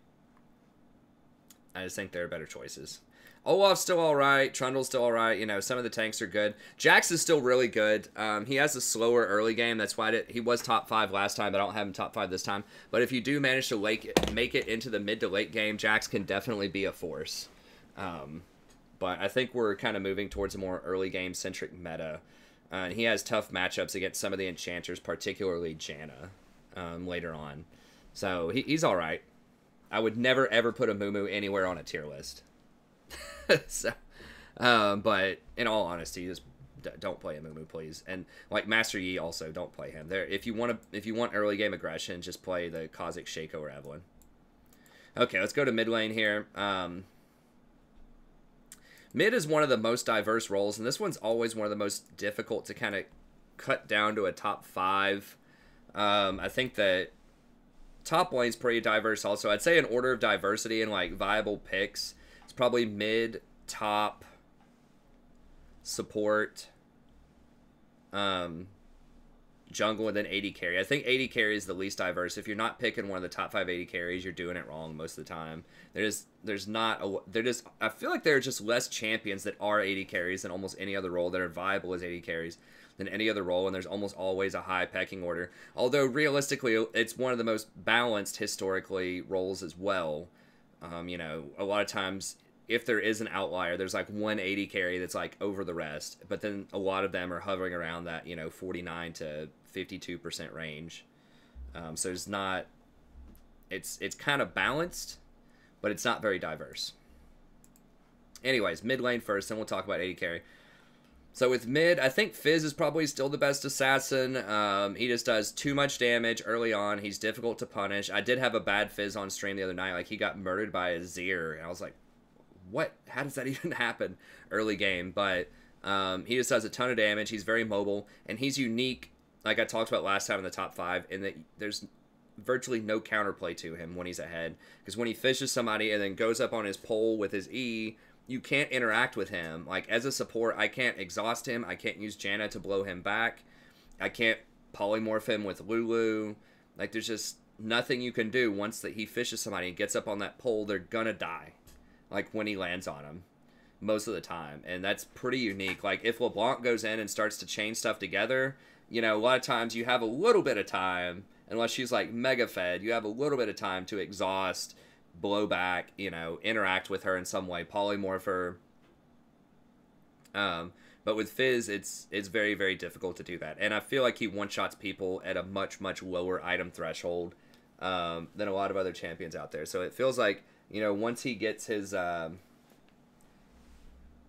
I just think there are better choices. Olaf's still all right. Trundle's still all right. Some of the tanks are good. Jax is still really good. He has a slower early game. That's why he was top 5 last time. I don't have him top 5 this time. But if you do manage to make it into the mid to late game, Jax can definitely be a force. But I think we're kind of moving towards a more early game centric meta. And he has tough matchups against some of the enchanters, particularly Janna, later on. So he's all right. I would never, ever put a Mumu anywhere on a tier list. So, but in all honesty, just don't play a Mumu, please. And like Master Yi, also don't play him. If you want early game aggression, just play the Kha'Zix, Shaco, or Evelynn. Okay, let's go to mid lane here. Mid is one of the most diverse roles, and this one's always one of the most difficult to kind of cut down to a top 5. I think that top lane's pretty diverse also. I'd say in order of diversity and like viable picks, it's probably mid, top, support, jungle, and then AD carry. I think AD carry is the least diverse. If you're not picking one of the top 5 AD carries, you're doing it wrong most of the time. I feel like there are just less champions that are AD carries than almost any other role that are viable as AD carries than any other role, and there's almost always a high pecking order. Although realistically, it's one of the most balanced historically roles as well. A lot of times, if there is an outlier, there's like one 80 carry that's like over the rest, but then a lot of them are hovering around that 49 to 52% range. So it's kind of balanced, but it's not very diverse. Anyways, mid lane first, then we'll talk about 80 carry. So with mid, I think Fizz is probably still the best assassin. He just does too much damage early on. He's difficult to punish. I did have a bad Fizz on stream the other night. Like, he got murdered by a Zir, and I was like, what? How does that even happen early game? But he just does a ton of damage. He's very mobile, and he's unique, like I talked about last time in the top 5, in that virtually no counterplay to him when he's ahead. Because when he fishes somebody and then goes up on his pole with his E, you can't interact with him. Like, as a support, I can't exhaust him. I can't use Janna to blow him back. I can't polymorph him with Lulu. Like, there's just nothing you can do once that he fishes somebody and gets up on that pole. They're gonna die. Like, when he lands on them. Most of the time. And that's pretty unique. Like, if LeBlanc goes in and starts to chain stuff together, you know, a lot of times you have a little bit of time, unless she's, like, mega fed, you have a little bit of time to exhaust, blow back, you know, interact with her in some way, polymorph her. But with Fizz, it's very, very difficult to do that. And I feel like he one-shots people at a much, much lower item threshold than a lot of other champions out there. So it feels like, you know, once he gets his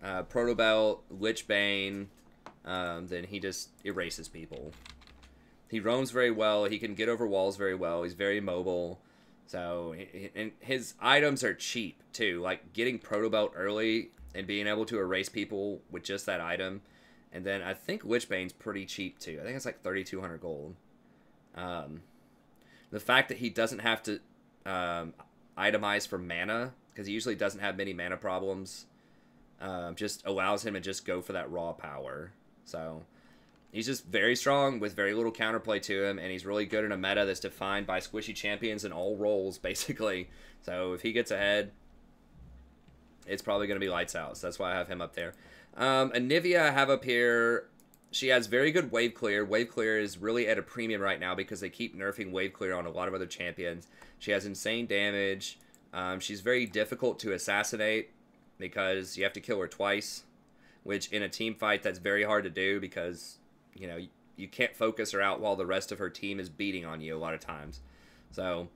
Proto Belt, Lich Bane, then he just erases people. He roams very well. He can get over walls very well. He's very mobile. So, and his items are cheap, too. Like, getting Proto Belt early and being able to erase people with just that item. And then I think Lich Bane's pretty cheap, too. I think it's like 3,200 gold. The fact that he doesn't have to itemize for mana, because he usually doesn't have many mana problems, just allows him to just go for that raw power. So, he's just very strong with very little counterplay to him, and he's really good in a meta that's defined by squishy champions in all roles, basically. So if he gets ahead, it's probably going to be lights out. So that's why I have him up there. Anivia I have up here. She has very good wave clear. Wave clear is really at a premium right now because they keep nerfing wave clear on a lot of other champions. She has insane damage. She's very difficult to assassinate because you have to kill her twice, which in a team fight that's very hard to do because, you know, you can't focus her out while the rest of her team is beating on you a lot of times. So,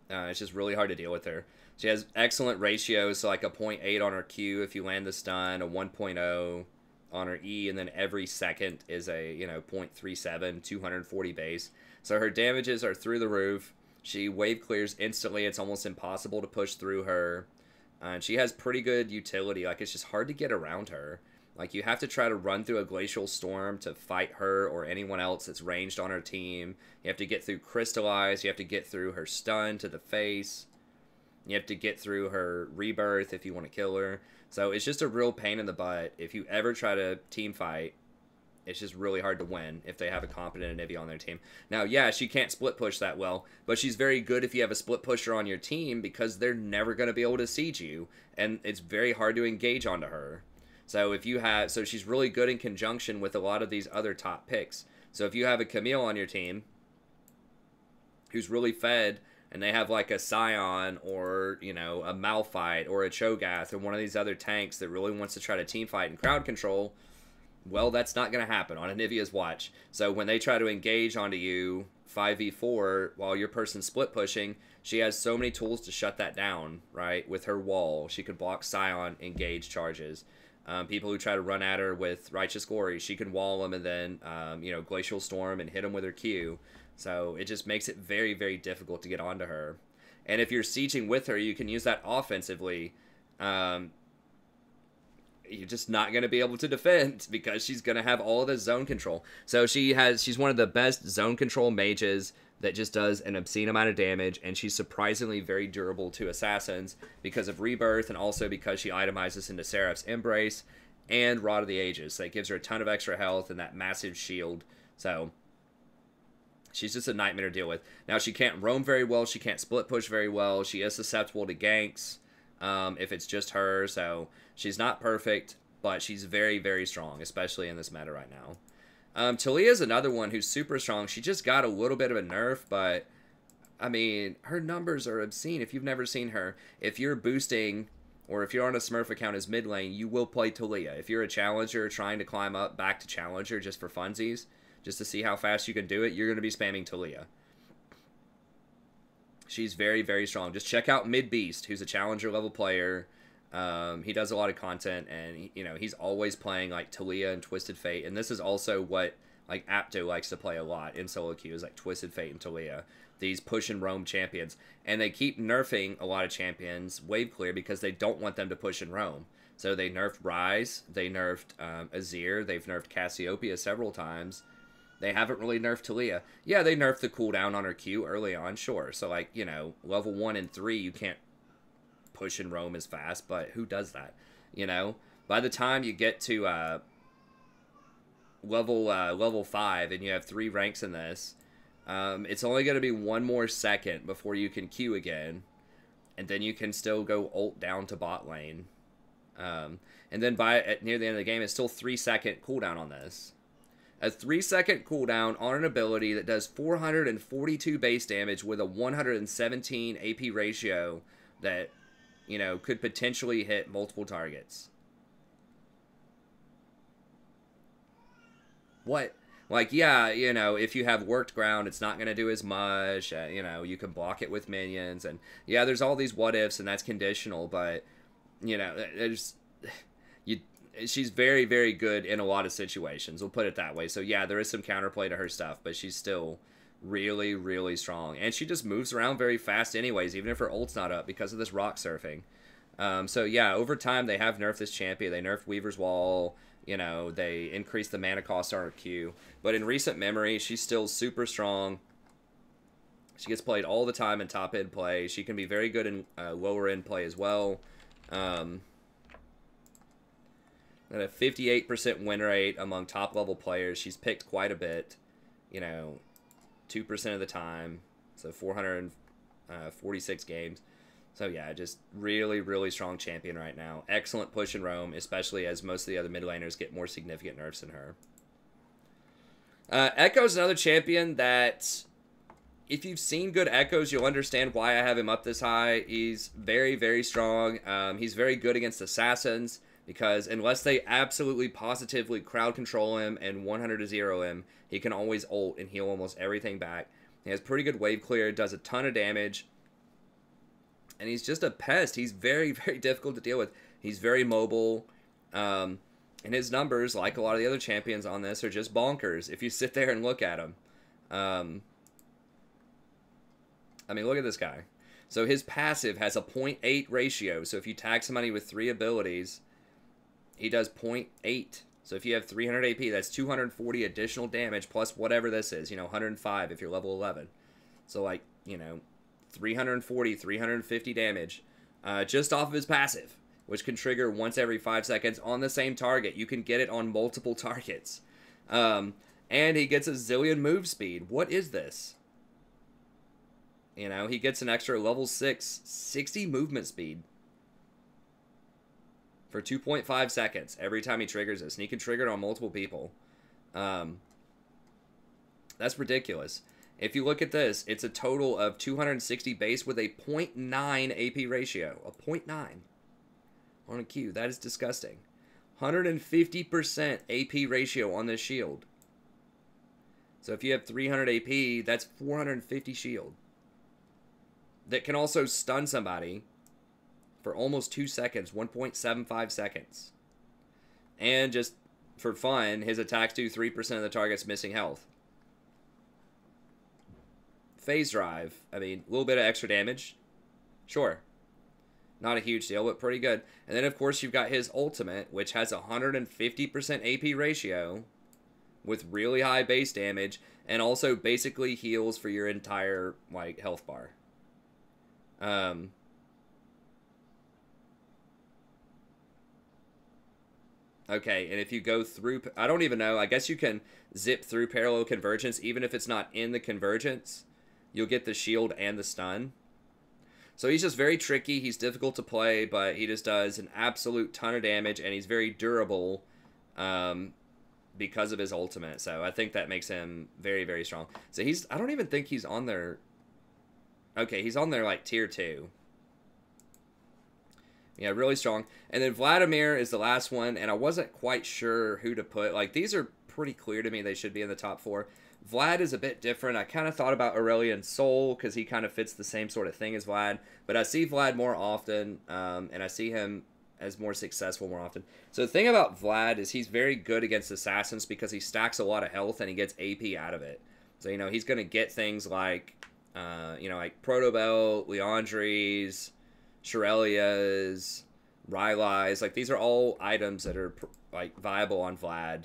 it's just really hard to deal with her. She has excellent ratios, so like a 0.8 on her Q if you land the stun, a 1.0 on her E, and then every second is a, you know, 0.37, 240 base. So her damages are through the roof. She wave clears instantly. It's almost impossible to push through her. And she has pretty good utility. Like, it's just hard to get around her. Like, you have to try to run through a glacial storm to fight her or anyone else that's ranged on her team. You have to get through Crystallize. You have to get through her stun to the face. You have to get through her rebirth if you want to kill her. So it's just a real pain in the butt. If you ever try to team fight, it's just really hard to win if they have a competent Anivia on their team. Now, yeah, she can't split push that well, but she's very good if you have a split pusher on your team because they're never going to be able to siege you, and it's very hard to engage onto her. So if you have, so she's really good in conjunction with a lot of these other top picks. So if you have a Camille on your team who's really fed, and they have like a Scion or, you know, a Malphite or a Cho'Gath or one of these other tanks that really wants to try to team fight and crowd control, well, that's not going to happen on Anivia's watch. So when they try to engage onto you 5v4 while your person's split pushing, she has so many tools to shut that down, right? With her wall, she could block Scion engage charges. People who try to run at her with Righteous Glory, she can wall them and then, you know, Glacial Storm and hit them with her Q. So it just makes it very, very difficult to get onto her. And if you're sieging with her, you can use that offensively. You're just not going to be able to defend because she's going to have all of the zone control. So she's one of the best zone control mages that just does an obscene amount of damage, and she's surprisingly very durable to assassins because of Rebirth and also because she itemizes into Seraph's Embrace and Rod of the Ages. So it gives her a ton of extra health and that massive shield. So she's just a nightmare to deal with. Now, she can't roam very well. She can't split push very well. She is susceptible to ganks if it's just her. So she's not perfect, but she's very, very strong, especially in this meta right now. Talia's another one who's super strong. She just got a little bit of a nerf, but, I mean, her numbers are obscene if you've never seen her. If you're boosting, or if you're on a Smurf account as mid lane, you will play Talia. If you're a challenger trying to climb up back to challenger just for funsies, just to see how fast you can do it, you're going to be spamming Talia. She's very, very strong. Just check out Mid Beast, who's a challenger level player. He does a lot of content, and you know, he's always playing like Talia and Twisted Fate, and this is also what like Apto likes to play a lot in solo queues, like Twisted Fate and Talia, these push and roam champions. And they keep nerfing a lot of champions wave clear because they don't want them to push and roam. So they nerfed Ryze, they nerfed Azir, they've nerfed Cassiopeia several times. They haven't really nerfed Talia. Yeah, they nerfed the cooldown on her Q early on, sure. So, like, you know, level 1 and 3, you can't push and roam as fast, but who does that? You know? By the time you get to level 5 and you have 3 ranks in this, it's only going to be 1 more second before you can Q again. And then you can still go ult down to bot lane. And then near the end of the game, it's still 3-second cooldown on this. A 3-second cooldown on an ability that does 442 base damage with a 117 AP ratio that, you know, could potentially hit multiple targets. What? Like, yeah, you know, if you have worked ground, it's not going to do as much. You know, you can block it with minions. And, yeah, there's all these what-ifs, and that's conditional. But, you know, she's very, very good in a lot of situations. We'll put it that way. So, yeah, there is some counterplay to her stuff, but she's still really, really strong. And she just moves around very fast anyways, even if her ult's not up because of this rock surfing. So, yeah, over time, they have nerfed this champion. They nerfed Weaver's Wall. You know, they increased the mana cost on her Q. But in recent memory, she's still super strong. She gets played all the time in top-end play. She can be very good in lower-end play as well. At a 58% win rate among top-level players. She's picked quite a bit. You know, 2% of the time. So 446 games. So, yeah, just really, really strong champion right now. Excellent push and roam, especially as most of the other mid laners get more significant nerfs than her. Echo's another champion that, if you've seen good Echoes, you'll understand why I have him up this high. He's very, very strong. He's very good against Assassins, because unless they absolutely, positively crowd control him and 100-0 him, he can always ult and heal almost everything back. He has pretty good wave clear, does a ton of damage. And he's just a pest. He's very, very difficult to deal with. He's very mobile. And his numbers, like a lot of the other champions on this, are just bonkers if you sit there and look at him. I mean, look at this guy. So his passive has a 0.8 ratio. So if you tag somebody with 3 abilities, he does 0.8. So if you have 300 AP, that's 240 additional damage plus whatever this is. You know, 105 if you're level 11. So, like, you know, 340, 350 damage just off of his passive, which can trigger once every 5 seconds on the same target. You can get it on multiple targets. And he gets a zillion move speed. What is this? You know, he gets an extra level 6, 60 movement speed for 2.5 seconds every time he triggers this. And he can trigger it on multiple people. That's ridiculous. If you look at this, it's a total of 260 base with a 0.9 AP ratio. A 0.9 on a Q. That is disgusting. 150% AP ratio on this shield. So if you have 300 AP, that's 450 shield. That can also stun somebody for almost 2 seconds, 1.75 seconds. And just for fun, his attacks do 3% of the target's missing health. Phase drive, I mean, a little bit of extra damage. Sure. Not a huge deal, but pretty good. And then, of course, you've got his ultimate, which has a 150% AP ratio with really high base damage and also basically heals for your entire, like, health bar. Okay, and if you go through, I don't even know, I guess you can zip through parallel convergence even if it's not in the convergence. You'll get the shield and the stun. So he's just very tricky. He's difficult to play, but he just does an absolute ton of damage, and he's very durable because of his ultimate. So I think that makes him very, very strong. So I don't even think he's on their... Okay, he's on their, like, tier 2. Yeah, really strong. And then Vladimir is the last one, and I wasn't quite sure who to put. Like, these are pretty clear to me. They should be in the top 4. Vlad is a bit different. I kind of thought about Aurelion Sol because he kind of fits the same sort of thing as Vlad. But I see Vlad more often, and I see him as more successful more often. So the thing about Vlad is he's very good against Assassins because he stacks a lot of health and he gets AP out of it. So, you know, he's going to get things like, you know, like Protobell, Leandries, Shirelias, Rylai's. Like, these are all items that are, like, viable on Vlad.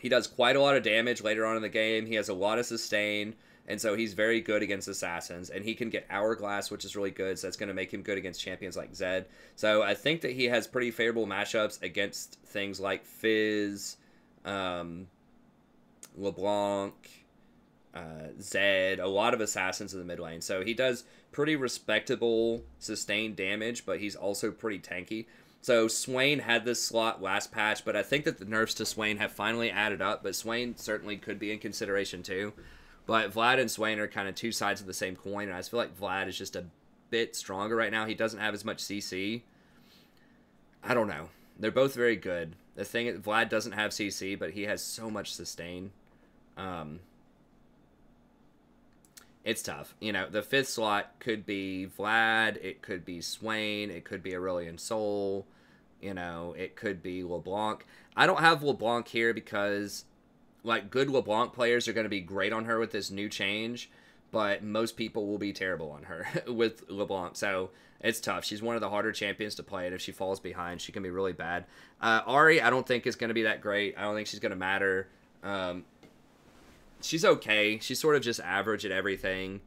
He does quite a lot of damage later on in the game. He has a lot of sustain, and so he's very good against assassins. And he can get Hourglass, which is really good, so that's going to make him good against champions like Zed. So I think that he has pretty favorable matchups against things like Fizz, LeBlanc, Zed, a lot of assassins in the mid lane. So he does pretty respectable sustained damage, but he's also pretty tanky. So Swain had this slot last patch, but I think that the nerfs to Swain have finally added up, but Swain certainly could be in consideration too. But Vlad and Swain are kind of two sides of the same coin, and I just feel like Vlad is just a bit stronger right now. He doesn't have as much CC. I don't know. They're both very good. The thing is, Vlad doesn't have CC, but he has so much sustain. It's tough. You know, the 5th slot could be Vlad, it could be Swain, it could be Aurelion Sol, you know, it could be LeBlanc. I don't have LeBlanc here because, like, good LeBlanc players are going to be great on her with this new change, but most people will be terrible on her with LeBlanc, so it's tough. She's one of the harder champions to play, and if she falls behind, she can be really bad. Ahri, I don't think is going to be that great. I don't think she's going to matter. She's okay. She's sort of just average at everything.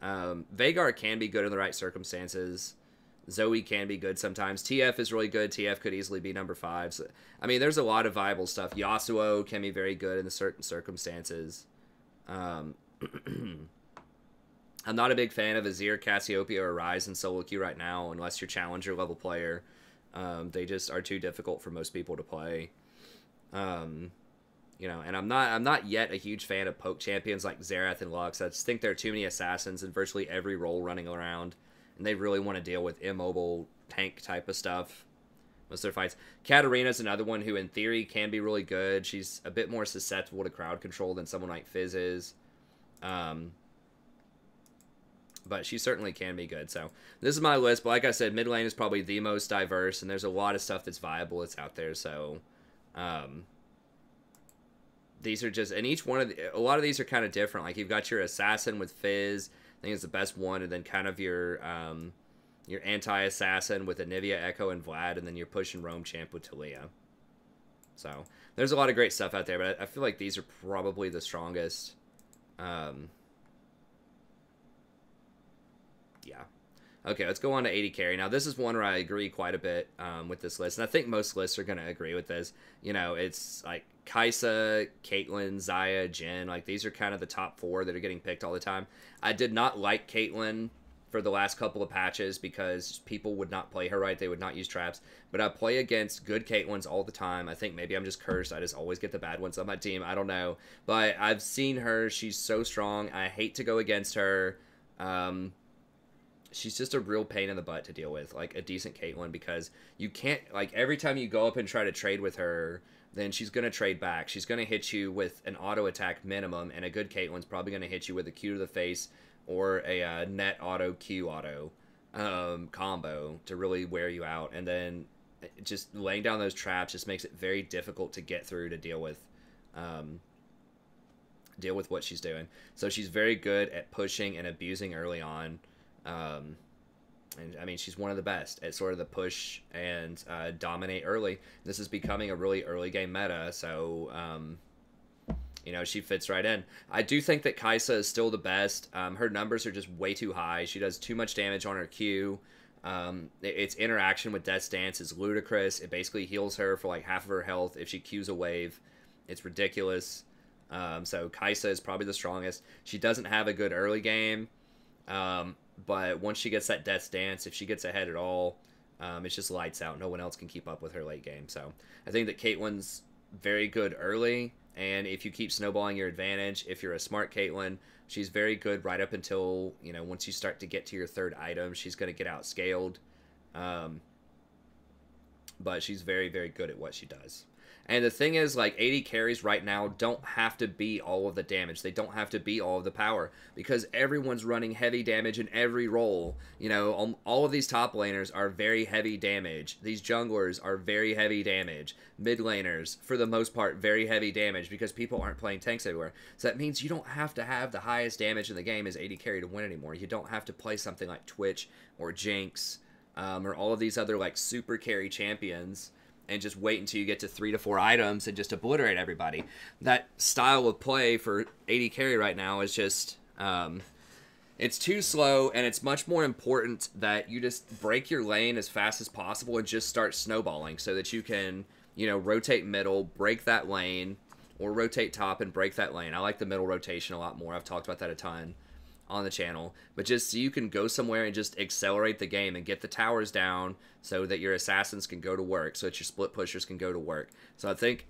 Veigar can be good in the right circumstances. Zoe can be good sometimes. TF is really good. TF could easily be number 5. So, I mean, there's a lot of viable stuff. Yasuo can be very good in the certain circumstances. I'm not a big fan of Azir, Cassiopeia, or Ryze in solo queue right now, unless you're challenger level player. They just are too difficult for most people to play. You know, and I'm not yet a huge fan of poke champions like Xerath and Lux. I just think there are too many assassins in virtually every role running around, and they really want to deal with immobile tank type of stuff most of their fights. Katarina's another one who in theory can be really good. She's a bit more susceptible to crowd control than someone like Fizz is. But she certainly can be good. So this is my list, but like I said, mid lane is probably the most diverse, and there's a lot of stuff that's viable that's out there. So these are just, and each one of a lot of these are kind of different. Like you've got your assassin with Fizz, I think it's the best one, and then kind of your anti-assassin with Anivia, Echo, and Vlad, and then your push and roam champ with Talia. So there's a lot of great stuff out there, but I feel like these are probably the strongest. Yeah. Okay, let's go on to 80 carry. Now, this is one where I agree quite a bit with this list, and I think most lists are going to agree with this. You know, it's like Kai'Sa, Caitlyn, Xayah, Jhin. Like, these are kind of the top 4 that are getting picked all the time. I did not like Caitlyn for the last couple of patches because people would not play her right. They would not use traps. But I play against good Caitlyns all the time. I think maybe I'm just cursed. I just always get the bad ones on my team. I don't know. But I've seen her. She's so strong. I hate to go against her. She's just a real pain in the butt to deal with, like a decent Caitlyn, because you can't, like, every time you go up and try to trade with her, then she's going to trade back. She's going to hit you with an auto attack minimum, and a good Caitlyn's probably going to hit you with a Q to the face or a net auto Q auto combo to really wear you out. And then just laying down those traps just makes it very difficult to get through to deal with what she's doing. So she's very good at pushing and abusing early on. And I mean, she's one of the best at sort of the push and dominate early. This is becoming a really early game meta, so you know, she fits right in. I do think that Kai'Sa is still the best. Her numbers are just way too high. She does too much damage on her Q. Its interaction with Death's Dance is ludicrous. It basically heals her for like half of her health if she Qs a wave. It's ridiculous. So Kai'Sa is probably the strongest. She doesn't have a good early game. But once she gets that Death's Dance, if she gets ahead at all, it's just lights out. No one else can keep up with her late game. So I think that Caitlyn's very good early, and if you keep snowballing your advantage, if you're a smart Caitlyn, she's very good right up until, you know, once you start to get to your 3rd item, she's going to get outscaled. But she's very, very good at what she does. And the thing is, like, 80 carries right now don't have to be all of the damage. They don't have to be all of the power, because everyone's running heavy damage in every role. You know, all of these top laners are very heavy damage. These junglers are very heavy damage. Mid laners, for the most part, very heavy damage, because people aren't playing tanks everywhere. So that means you don't have to have the highest damage in the game as 80 carry to win anymore. You don't have to play something like Twitch or Jinx or all of these other, like, super carry champions and just wait until you get to 3 to 4 items and just obliterate everybody. That style of play for AD carry right now is just it's too slow, and it's much more important that you just break your lane as fast as possible and just start snowballing so that you can, you know, rotate middle, break that lane, or rotate top and break that lane. I like the middle rotation a lot more. I've talked about that a ton on the channel, but just so you can go somewhere and just accelerate the game and get the towers down so that your assassins can go to work, so that your split pushers can go to work. So I think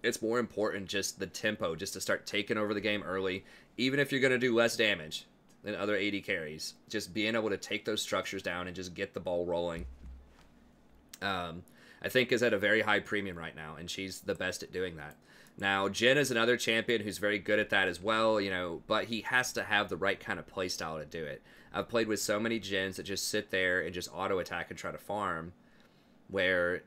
it's more important just the tempo, just to start taking over the game early, even if you're going to do less damage than other AD carries. Just being able to take those structures down and just get the ball rolling, I think is at a very high premium right now, and she's the best at doing that. Now, Jhin is another champion who's very good at that as well, you know, but he has to have the right kind of play style to do it. I've played with so many Jhins that just sit there and just auto-attack and try to farm, where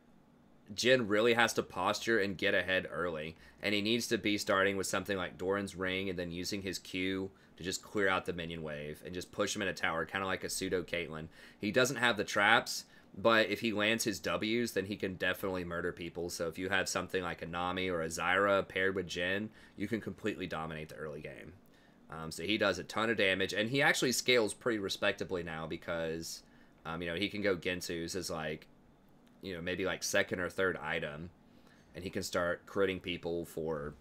Jhin really has to posture and get ahead early, and he needs to be starting with something like Doran's Ring and then using his Q to just clear out the minion wave and just push him in a tower, kind of like a pseudo Caitlyn. He doesn't have the traps, but if he lands his W's, then he can definitely murder people. So if you have something like a Nami or a Zyra paired with Jhin, you can completely dominate the early game. So he does a ton of damage, and he actually scales pretty respectably now because, you know, he can go Gensu's as like, you know, maybe like second or third item, and he can start critting people for,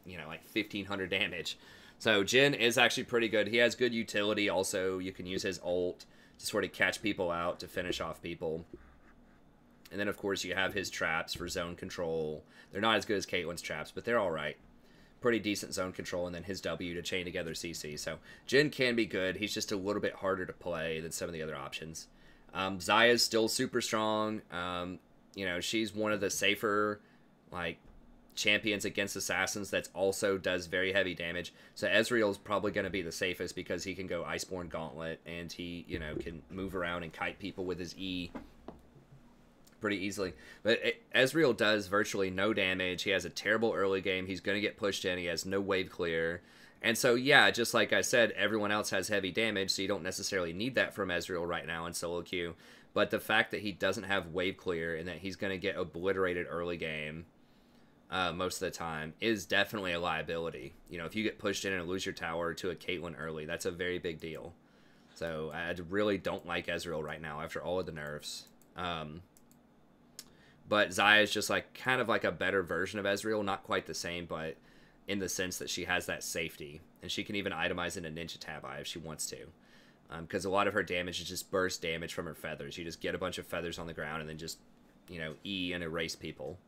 you know, like 1,500 damage. So Jhin is actually pretty good. He has good utility. Also, you can use his ult to sort of catch people out, to finish off people. And then, of course, you have his traps for zone control. They're not as good as Caitlyn's traps, but they're all right. Pretty decent zone control, and then his W to chain together CC. So Jhin can be good. He's just a little bit harder to play than some of the other options. Xayah's still super strong. You know, she's one of the safer, like, champions against assassins that also does very heavy damage. So Ezreal's probably going to be the safest because he can go Iceborne Gauntlet, and he, you know, can move around and kite people with his E pretty easily. But Ezreal does virtually no damage. He has a terrible early game. He's going to get pushed in. He has no wave clear. And so, yeah, just like I said, everyone else has heavy damage, so you don't necessarily need that from Ezreal right now in solo queue. But the fact that he doesn't have wave clear and that he's going to get obliterated early game most of the time is definitely a liability. You know, if you get pushed in and lose your tower to a Caitlyn early, that's a very big deal. So I really don't like Ezreal right now after all of the nerfs. But Xayah is just like kind of like a better version of Ezreal, not quite the same, but in the sense that she has that safety, and she can even itemize into Ninja Tab Eye if she wants to. Because a lot of her damage is just burst damage from her feathers. You just get a bunch of feathers on the ground and then just, you know, E and erase people.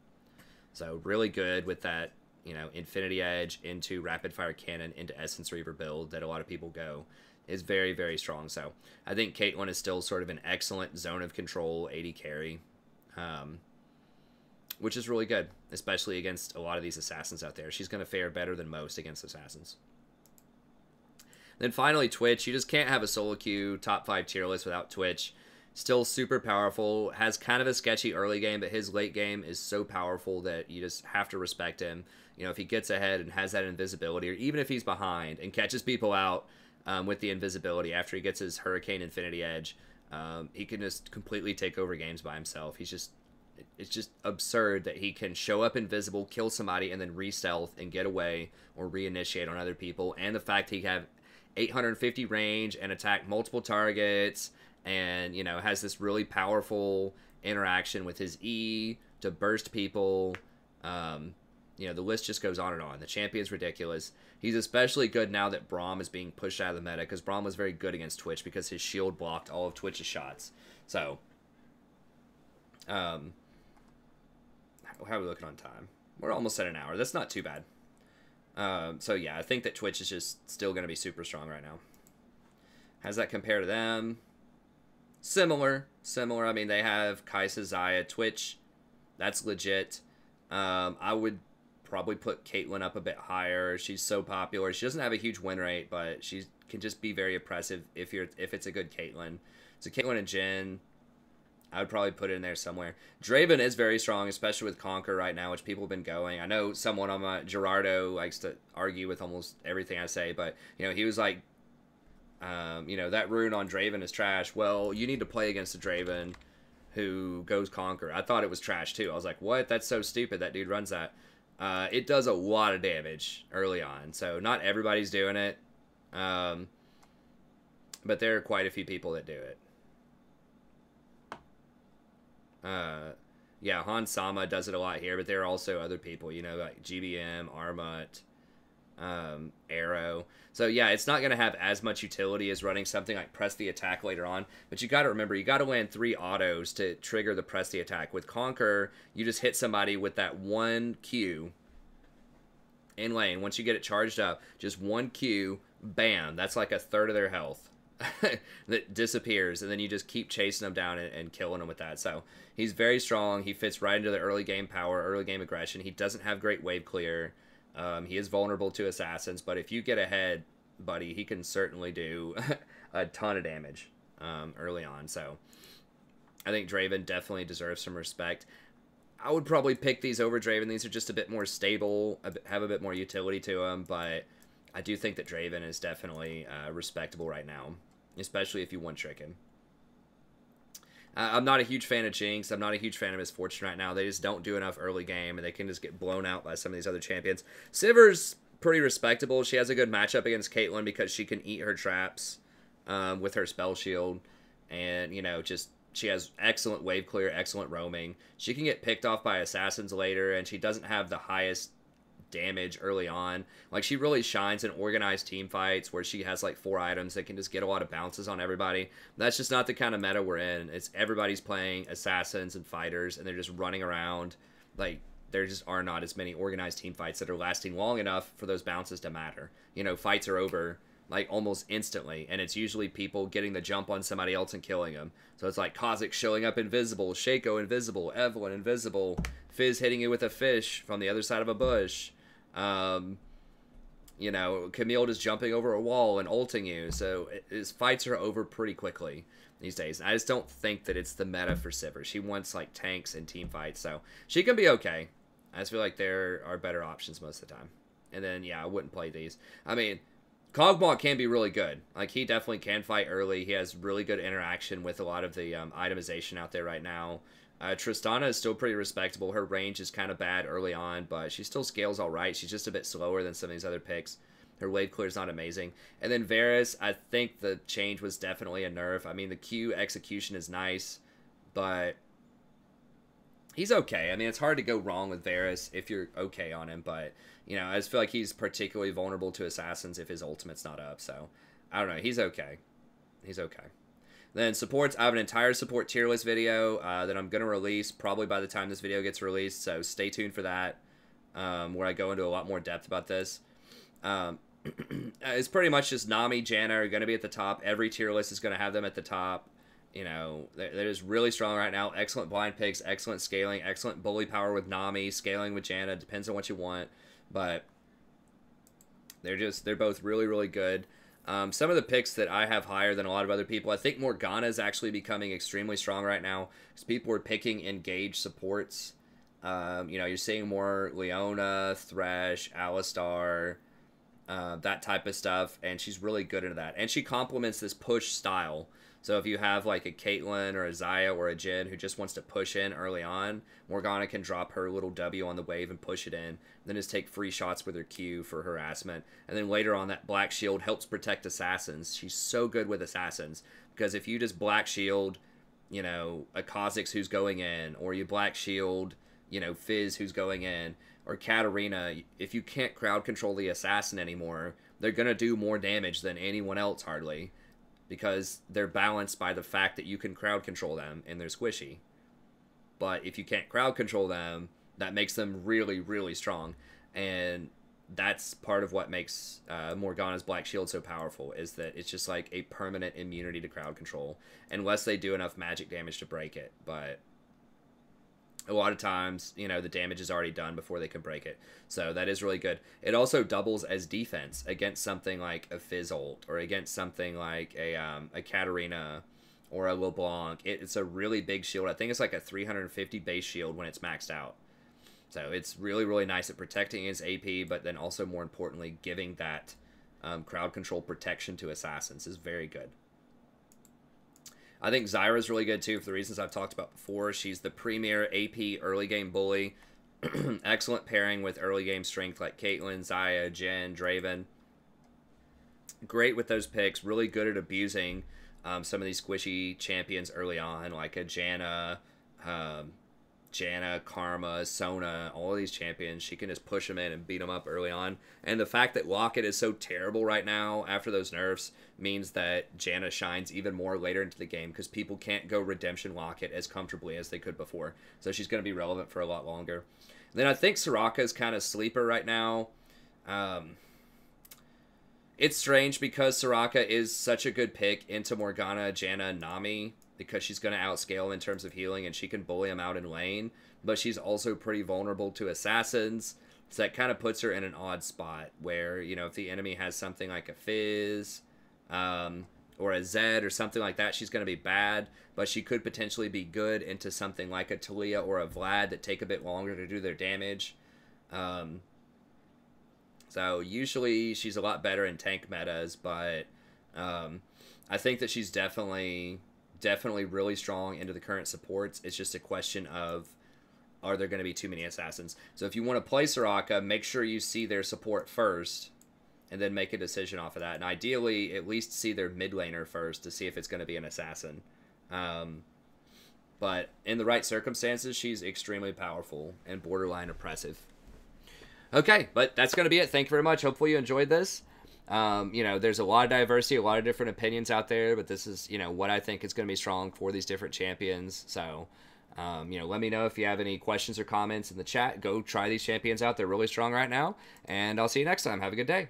So really good with that, you know, Infinity Edge into Rapid Fire Cannon into Essence Reaver build that a lot of people go. Is very, very strong. So I think Caitlyn is still sort of an excellent zone of control AD carry, which is really good, especially against a lot of these assassins out there. She's going to fare better than most against assassins. Then finally, Twitch. You just can't have a solo queue top 5 tier list without Twitch. Still super powerful. Has kind of a sketchy early game, but his late game is so powerful that you just have to respect him. You know, if he gets ahead and has that invisibility, or even if he's behind and catches people out with the invisibility after he gets his Hurricane Infinity Edge, he can just completely take over games by himself. It's just absurd that he can show up invisible, kill somebody, and then re-stealth and get away or reinitiate on other people. And the fact he have 850 range and attack multiple targets, and, you know, has this really powerful interaction with his E to burst people. You know, the list just goes on and on. The champion's ridiculous. He's especially good now that Braum is being pushed out of the meta, because Braum was very good against Twitch because his shield blocked all of Twitch's shots. So, how are we looking on time? We're almost at an hour. That's not too bad. So yeah, I think that Twitch is just still going to be super strong right now. How does that compare to them? Similar. I mean, they have Kai'Sa, Xayah, Twitch. That's legit. I would probably put Caitlyn up a bit higher. She's so popular. She doesn't have a huge win rate, but she can just be very oppressive if it's a good Caitlyn. So Caitlyn and Jhin, I would probably put it in there somewhere. Draven is very strong, especially with Conquer right now, which people have been going. I know someone on my Gerardo likes to argue with almost everything I say, but, you know, he was like, you know, that rune on Draven is trash. Well, you need to play against a Draven who goes Conquer. I thought it was trash too. I was like, what? That's so stupid. That dude runs that. It does a lot of damage early on, so not everybody's doing it. But there are quite a few people that do it. Yeah, Han Sama does it a lot here, but there are also other people, you know, like GBM, Armut, Arrow. So yeah, it's not going to have as much utility as running something like Press the Attack later on, but you got to remember, you got to land 3 autos to trigger the Press the Attack. With Conquer, you just hit somebody with that 1 Q in lane. Once you get it charged up, just 1 Q, bam, that's like a third of their health that disappears, and then you just keep chasing them down and killing them with that. So he's very strong. He fits right into the early game power, early game aggression. He doesn't have great wave clear. He is vulnerable to assassins, but if you get ahead, buddy, he can certainly do a ton of damage early on. So I think Draven definitely deserves some respect. I would probably pick these over Draven. These are just a bit more stable, have a bit more utility to them, but I do think that Draven is definitely respectable right now, especially if you one-trick him. I'm not a huge fan of Jinx. I'm not a huge fan of Misfortune right now. They just don't do enough early game, and they can just get blown out by some of these other champions. Sivir's pretty respectable. She has a good matchup against Caitlyn because she can eat her traps with her spell shield, and, you know, just she has excellent wave clear, excellent roaming. She can get picked off by assassins later, and she doesn't have the highest damage early on. Like, she really shines in organized team fights where she has like 4 items that can just get a lot of bounces on everybody. That's just not the kind of meta we're in. It's everybody's playing assassins and fighters, and they're just running around. Like, there just are not as many organized team fights that are lasting long enough for those bounces to matter. You know, fights are over like almost instantly, and it's usually people getting the jump on somebody else and killing them. So it's like Kha'Zix showing up invisible, Shaco invisible, Evelynn invisible, Fizz hitting you with a fish from the other side of a bush. You know, Camille just jumping over a wall and ulting you. So his fights are over pretty quickly these days. I just don't think that it's the meta for Sivir. She wants like tanks and team fights, so she can be okay. I just feel like there are better options most of the time. And then, yeah, I wouldn't play these. I mean, Kog'Maw can be really good. Like, he definitely can fight early. He has really good interaction with a lot of the itemization out there right now. Tristana is still pretty respectable. Her range is kind of bad early on, but she still scales all right. She's just a bit slower than some of these other picks. Her wave clear is not amazing. And then Varus, I think the change was definitely a nerf. I mean, the Q execution is nice, but he's okay. I mean, it's hard to go wrong with Varus if you're okay on him, but, you know, I just feel like he's particularly vulnerable to assassins if his ultimate's not up, so I don't know. He's okay. He's okay. Then supports, I have an entire support tier list video that I'm going to release probably by the time this video gets released, so stay tuned for that, where I go into a lot more depth about this. It's pretty much just Nami, Janna are going to be at the top. Every tier list is going to have them at the top. You know, they're just really strong right now. Excellent blind picks, excellent scaling, excellent bully power with Nami, scaling with Janna. Depends on what you want, but they're both really, really good. Some of the picks that I have higher than a lot of other people, I think Morgana is actually becoming extremely strong right now because people are picking engaged supports. You know, you're seeing more Leona, Thresh, Alistar, that type of stuff, and she's really good into that. And she complements this push style. So if you have like a Caitlyn or a Xayah or a Jhin who just wants to push in early on, Morgana can drop her little W on the wave and push it in, then just take free shots with her Q for harassment. And then later on, that Black Shield helps protect assassins. She's so good with assassins, because if you just Black Shield, you know, a Kha'Zix who's going in, or you Black Shield, you know, Fizz who's going in, or Katarina, if you can't crowd control the assassin anymore, they're going to do more damage than anyone else hardly, because they're balanced by the fact that you can crowd control them and they're squishy. But if you can't crowd control them, that makes them really, really strong. And that's part of what makes Morgana's Black Shield so powerful, is that it's just like a permanent immunity to crowd control, unless they do enough magic damage to break it. But a lot of times, you know, the damage is already done before they can break it. So that is really good. It also doubles as defense against something like a Fizz ult, or against something like a Katarina or a LeBlanc. It's a really big shield. I think it's like a 350 base shield when it's maxed out. So it's really, really nice at protecting his AP, but then also, more importantly, giving that crowd control protection to assassins is very good. I think Zyra's really good too for the reasons I've talked about before. She's the premier AP early game bully. Excellent pairing with early game strength like Caitlyn, Xayah, Jhin, Draven. Great with those picks. Really good at abusing some of these squishy champions early on, like a Janna, Karma, Sona, all of these champions. She can just push them in and beat them up early on. And the fact that Locket is so terrible right now after those nerfs means that Janna shines even more later into the game because people can't go Redemption Locket as comfortably as they could before. So she's going to be relevant for a lot longer. And then I think Soraka is kind of sleeper right now. It's strange because Soraka is such a good pick into Morgana, Janna, and Nami because she's going to outscale in terms of healing and she can bully them out in lane. But she's also pretty vulnerable to assassins. So that kind of puts her in an odd spot where, you know, if the enemy has something like a Fizz or a Zed or something like that, she's going to be bad. But she could potentially be good into something like a Talia or a Vlad that take a bit longer to do their damage. So usually she's a lot better in tank metas, but I think that she's definitely really strong into the current supports. It's just a question of, are there going to be too many assassins? So if you want to play Soraka, make sure you see their support first and then make a decision off of that. And ideally, at least see their mid laner first to see if it's going to be an assassin. But in the right circumstances, she's extremely powerful and borderline oppressive. Okay, but that's going to be it. Thank you very much. Hopefully you enjoyed this. You know, there's a lot of diversity, a lot of different opinions out there, but this is, you know, what I think is going to be strong for these different champions. So, you know, let me know if you have any questions or comments in the chat. Go try these champions out. They're really strong right now. And I'll see you next time. Have a good day.